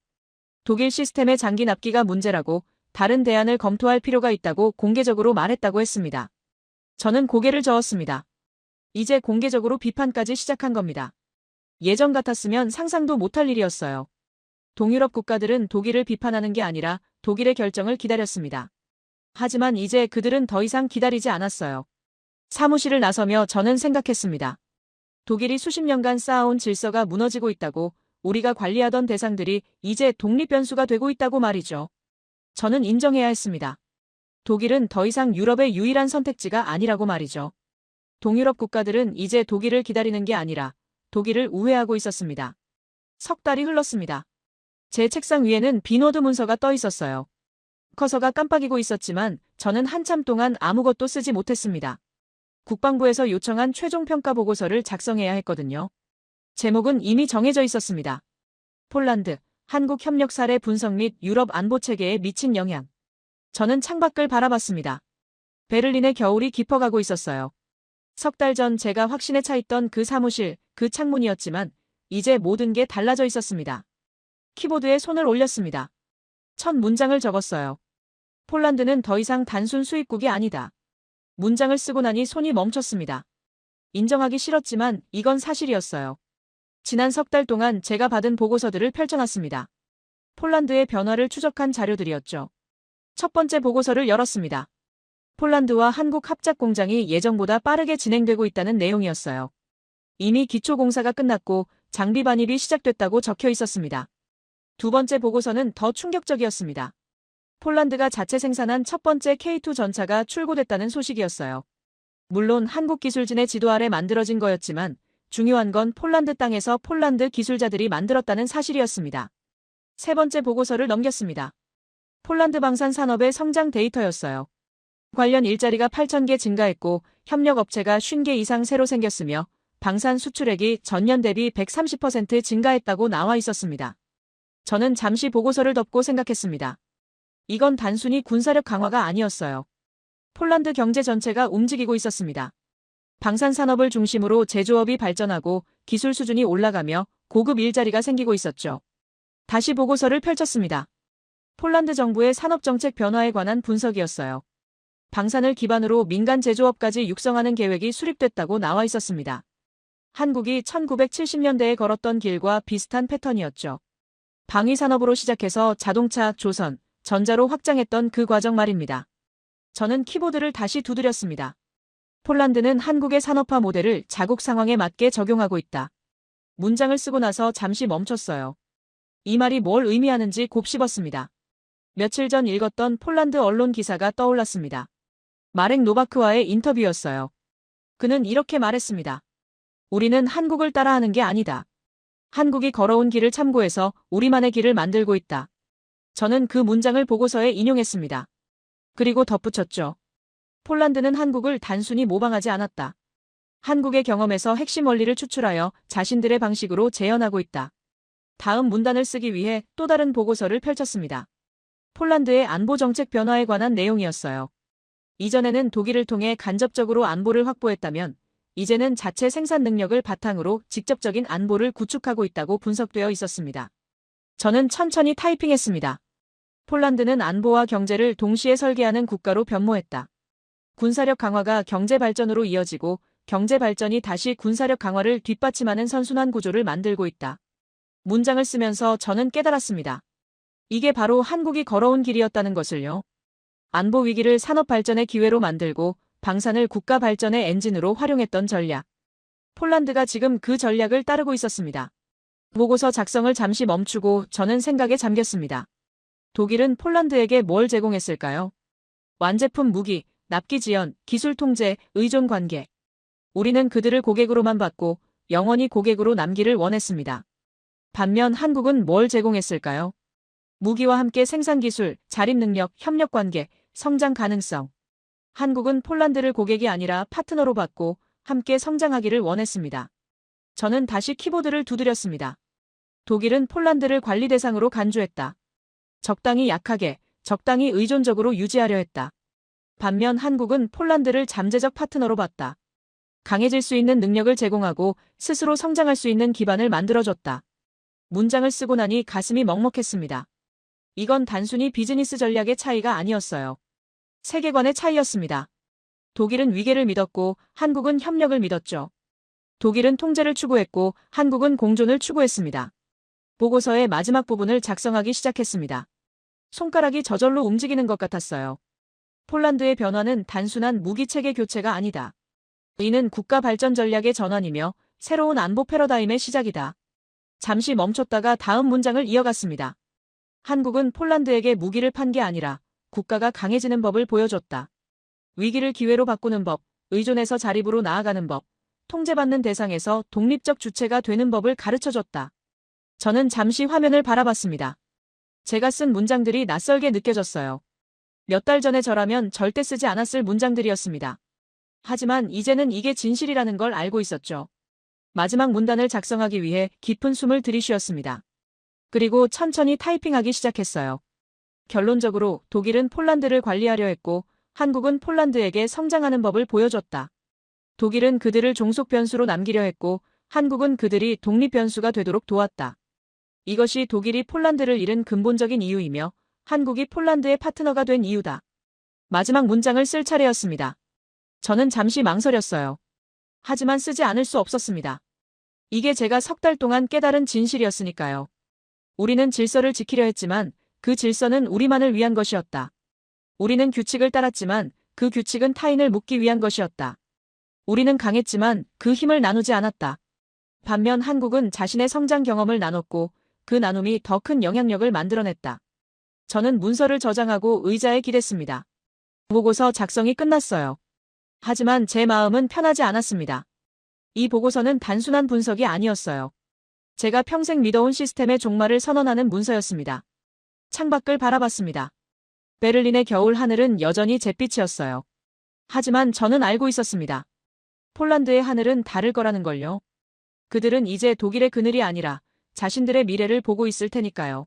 독일 시스템의 장기 납기가 문제라고 다른 대안을 검토할 필요가 있다고 공개적으로 말했다고 했습니다. 저는 고개를 저었습니다. 이제 공개적으로 비판까지 시작한 겁니다. 예전 같았으면 상상도 못할 일이었어요. 동유럽 국가들은 독일을 비판하는 게 아니라 독일의 결정을 기다렸습니다. 하지만 이제 그들은 더 이상 기다리지 않았어요. 사무실을 나서며 저는 생각했습니다. 독일이 수십 년간 쌓아온 질서가 무너지고 있다고, 우리가 관리하던 대상들이 이제 독립 변수가 되고 있다고 말이죠. 저는 인정해야 했습니다. 독일은 더 이상 유럽의 유일한 선택지가 아니라고 말이죠. 동유럽 국가들은 이제 독일을 기다리는 게 아니라 독일을 우회하고 있었습니다. 석 달이 흘렀습니다. 제 책상 위에는 빈워드 문서가 떠 있었어요. 커서가 깜빡이고 있었지만 저는 한참 동안 아무것도 쓰지 못했습니다. 국방부에서 요청한 최종 평가 보고서를 작성해야 했거든요. 제목은 이미 정해져 있었습니다. 폴란드, 한국 협력 사례 분석 및 유럽 안보 체계에 미친 영향. 저는 창밖을 바라봤습니다. 베를린의 겨울이 깊어가고 있었어요. 석 달 전 제가 확신에 차 있던 그 사무실, 그 창문이었지만 이제 모든 게 달라져 있었습니다. 키보드에 손을 올렸습니다. 첫 문장을 적었어요. 폴란드는 더 이상 단순 수입국이 아니다. 문장을 쓰고 나니 손이 멈췄습니다. 인정하기 싫었지만 이건 사실이었어요. 지난 석 달 동안 제가 받은 보고서들을 펼쳐놨습니다. 폴란드의 변화를 추적한 자료들이었죠. 첫 번째 보고서를 열었습니다. 폴란드와 한국 합작 공장이 예정보다 빠르게 진행되고 있다는 내용이었어요. 이미 기초 공사가 끝났고 장비 반입이 시작됐다고 적혀 있었습니다. 두 번째 보고서는 더 충격적이었습니다. 폴란드가 자체 생산한 첫 번째 K2 전차가 출고됐다는 소식이었어요. 물론 한국 기술진의 지도 아래 만들어진 거였지만 중요한 건 폴란드 땅에서 폴란드 기술자들이 만들었다는 사실이었습니다. 세 번째 보고서를 넘겼습니다. 폴란드 방산 산업의 성장 데이터였어요. 관련 일자리가 8,000개 증가했고 협력업체가 50개 이상 새로 생겼으며 방산 수출액이 전년 대비 130% 증가했다고 나와 있었습니다. 저는 잠시 보고서를 덮고 생각했습니다. 이건 단순히 군사력 강화가 아니었어요. 폴란드 경제 전체가 움직이고 있었습니다. 방산 산업을 중심으로 제조업이 발전하고 기술 수준이 올라가며 고급 일자리가 생기고 있었죠. 다시 보고서를 펼쳤습니다. 폴란드 정부의 산업정책 변화에 관한 분석이었어요. 방산을 기반으로 민간 제조업까지 육성하는 계획이 수립됐다고 나와 있었습니다. 한국이 1970년대에 걸었던 길과 비슷한 패턴이었죠. 방위산업으로 시작해서 자동차, 조선, 전자로 확장했던 그 과정 말입니다. 저는 키보드를 다시 두드렸습니다. 폴란드는 한국의 산업화 모델을 자국 상황에 맞게 적용하고 있다. 문장을 쓰고 나서 잠시 멈췄어요. 이 말이 뭘 의미하는지 곱씹었습니다. 며칠 전 읽었던 폴란드 언론 기사가 떠올랐습니다. 마렉 노바크와의 인터뷰였어요. 그는 이렇게 말했습니다. 우리는 한국을 따라하는 게 아니다. 한국이 걸어온 길을 참고해서 우리만의 길을 만들고 있다. 저는 그 문장을 보고서에 인용했습니다. 그리고 덧붙였죠. 폴란드는 한국을 단순히 모방하지 않았다. 한국의 경험에서 핵심 원리를 추출하여 자신들의 방식으로 재현하고 있다. 다음 문단을 쓰기 위해 또 다른 보고서를 펼쳤습니다. 폴란드의 안보 정책 변화에 관한 내용이었어요. 이전에는 독일을 통해 간접적으로 안보를 확보했다면 이제는 자체 생산 능력을 바탕으로 직접적인 안보를 구축하고 있다고 분석되어 있었습니다. 저는 천천히 타이핑했습니다. 폴란드는 안보와 경제를 동시에 설계하는 국가로 변모했다. 군사력 강화가 경제 발전으로 이어지고 경제 발전이 다시 군사력 강화를 뒷받침하는 선순환 구조를 만들고 있다. 문장을 쓰면서 저는 깨달았습니다. 이게 바로 한국이 걸어온 길이었다는 것을요. 안보 위기를 산업 발전의 기회로 만들고 방산을 국가 발전의 엔진으로 활용했던 전략. 폴란드가 지금 그 전략을 따르고 있었습니다. 보고서 작성을 잠시 멈추고 저는 생각에 잠겼습니다. 독일은 폴란드에게 뭘 제공했을까요? 완제품 무기, 납기 지연, 기술 통제, 의존 관계. 우리는 그들을 고객으로만 받고 영원히 고객으로 남기를 원했습니다. 반면 한국은 뭘 제공했을까요? 무기와 함께 생산 기술, 자립 능력, 협력 관계, 성장 가능성. 한국은 폴란드를 고객이 아니라 파트너로 받고 함께 성장하기를 원했습니다. 저는 다시 키보드를 두드렸습니다. 독일은 폴란드를 관리 대상으로 간주했다. 적당히 약하게, 적당히 의존적으로 유지하려 했다. 반면 한국은 폴란드를 잠재적 파트너로 봤다. 강해질 수 있는 능력을 제공하고 스스로 성장할 수 있는 기반을 만들어줬다. 문장을 쓰고 나니 가슴이 먹먹했습니다. 이건 단순히 비즈니스 전략의 차이가 아니었어요. 세계관의 차이였습니다. 독일은 위계를 믿었고 한국은 협력을 믿었죠. 독일은 통제를 추구했고 한국은 공존을 추구했습니다. 보고서의 마지막 부분을 작성하기 시작했습니다. 손가락이 저절로 움직이는 것 같았어요. 폴란드의 변화는 단순한 무기체계 교체가 아니다. 이는 국가 발전 전략의 전환이며 새로운 안보 패러다임의 시작이다. 잠시 멈췄다가 다음 문장을 이어갔습니다. 한국은 폴란드에게 무기를 판 게 아니라 국가가 강해지는 법을 보여줬다. 위기를 기회로 바꾸는 법, 의존에서 자립으로 나아가는 법, 통제받는 대상에서 독립적 주체가 되는 법을 가르쳐줬다. 저는 잠시 화면을 바라봤습니다. 제가 쓴 문장들이 낯설게 느껴졌어요. 몇 달 전에 저라면 절대 쓰지 않았을 문장들이었습니다. 하지만 이제는 이게 진실이라는 걸 알고 있었죠. 마지막 문단을 작성하기 위해 깊은 숨을 들이쉬었습니다. 그리고 천천히 타이핑하기 시작했어요. 결론적으로 독일은 폴란드를 관리하려 했고 한국은 폴란드에게 성장하는 법을 보여줬다. 독일은 그들을 종속 변수로 남기려 했고 한국은 그들이 독립 변수가 되도록 도왔다. 이것이 독일이 폴란드를 잃은 근본적인 이유이며 한국이 폴란드의 파트너가 된 이유다. 마지막 문장을 쓸 차례였습니다. 저는 잠시 망설였어요. 하지만 쓰지 않을 수 없었습니다. 이게 제가 석 달 동안 깨달은 진실이었으니까요. 우리는 질서를 지키려 했지만 그 질서는 우리만을 위한 것이었다. 우리는 규칙을 따랐지만 그 규칙은 타인을 묶기 위한 것이었다. 우리는 강했지만 그 힘을 나누지 않았다. 반면 한국은 자신의 성장 경험을 나눴고 그 나눔이 더 큰 영향력을 만들어냈다. 저는 문서를 저장하고 의자에 기댔습니다. 보고서 작성이 끝났어요. 하지만 제 마음은 편하지 않았습니다. 이 보고서는 단순한 분석이 아니었어요. 제가 평생 믿어온 시스템의 종말을 선언하는 문서였습니다. 창밖을 바라봤습니다. 베를린의 겨울 하늘은 여전히 잿빛이었어요. 하지만 저는 알고 있었습니다. 폴란드의 하늘은 다를 거라는 걸요. 그들은 이제 독일의 그늘이 아니라 자신들의 미래를 보고 있을 테니까요.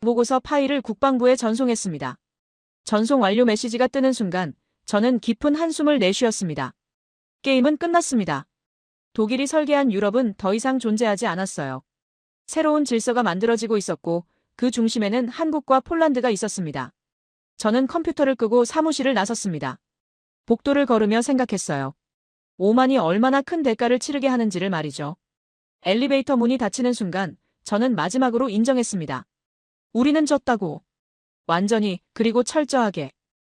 보고서 파일을 국방부에 전송했습니다. 전송 완료 메시지가 뜨는 순간 저는 깊은 한숨을 내쉬었습니다. 게임은 끝났습니다. 독일이 설계한 유럽은 더 이상 존재하지 않았어요. 새로운 질서가 만들어지고 있었고 그 중심에는 한국과 폴란드가 있었습니다. 저는 컴퓨터를 끄고 사무실을 나섰습니다. 복도를 걸으며 생각했어요. 오만이 얼마나 큰 대가를 치르게 하는지를 말이죠. 엘리베이터 문이 닫히는 순간 저는 마지막으로 인정했습니다. 우리는 졌다고. 완전히, 그리고 철저하게.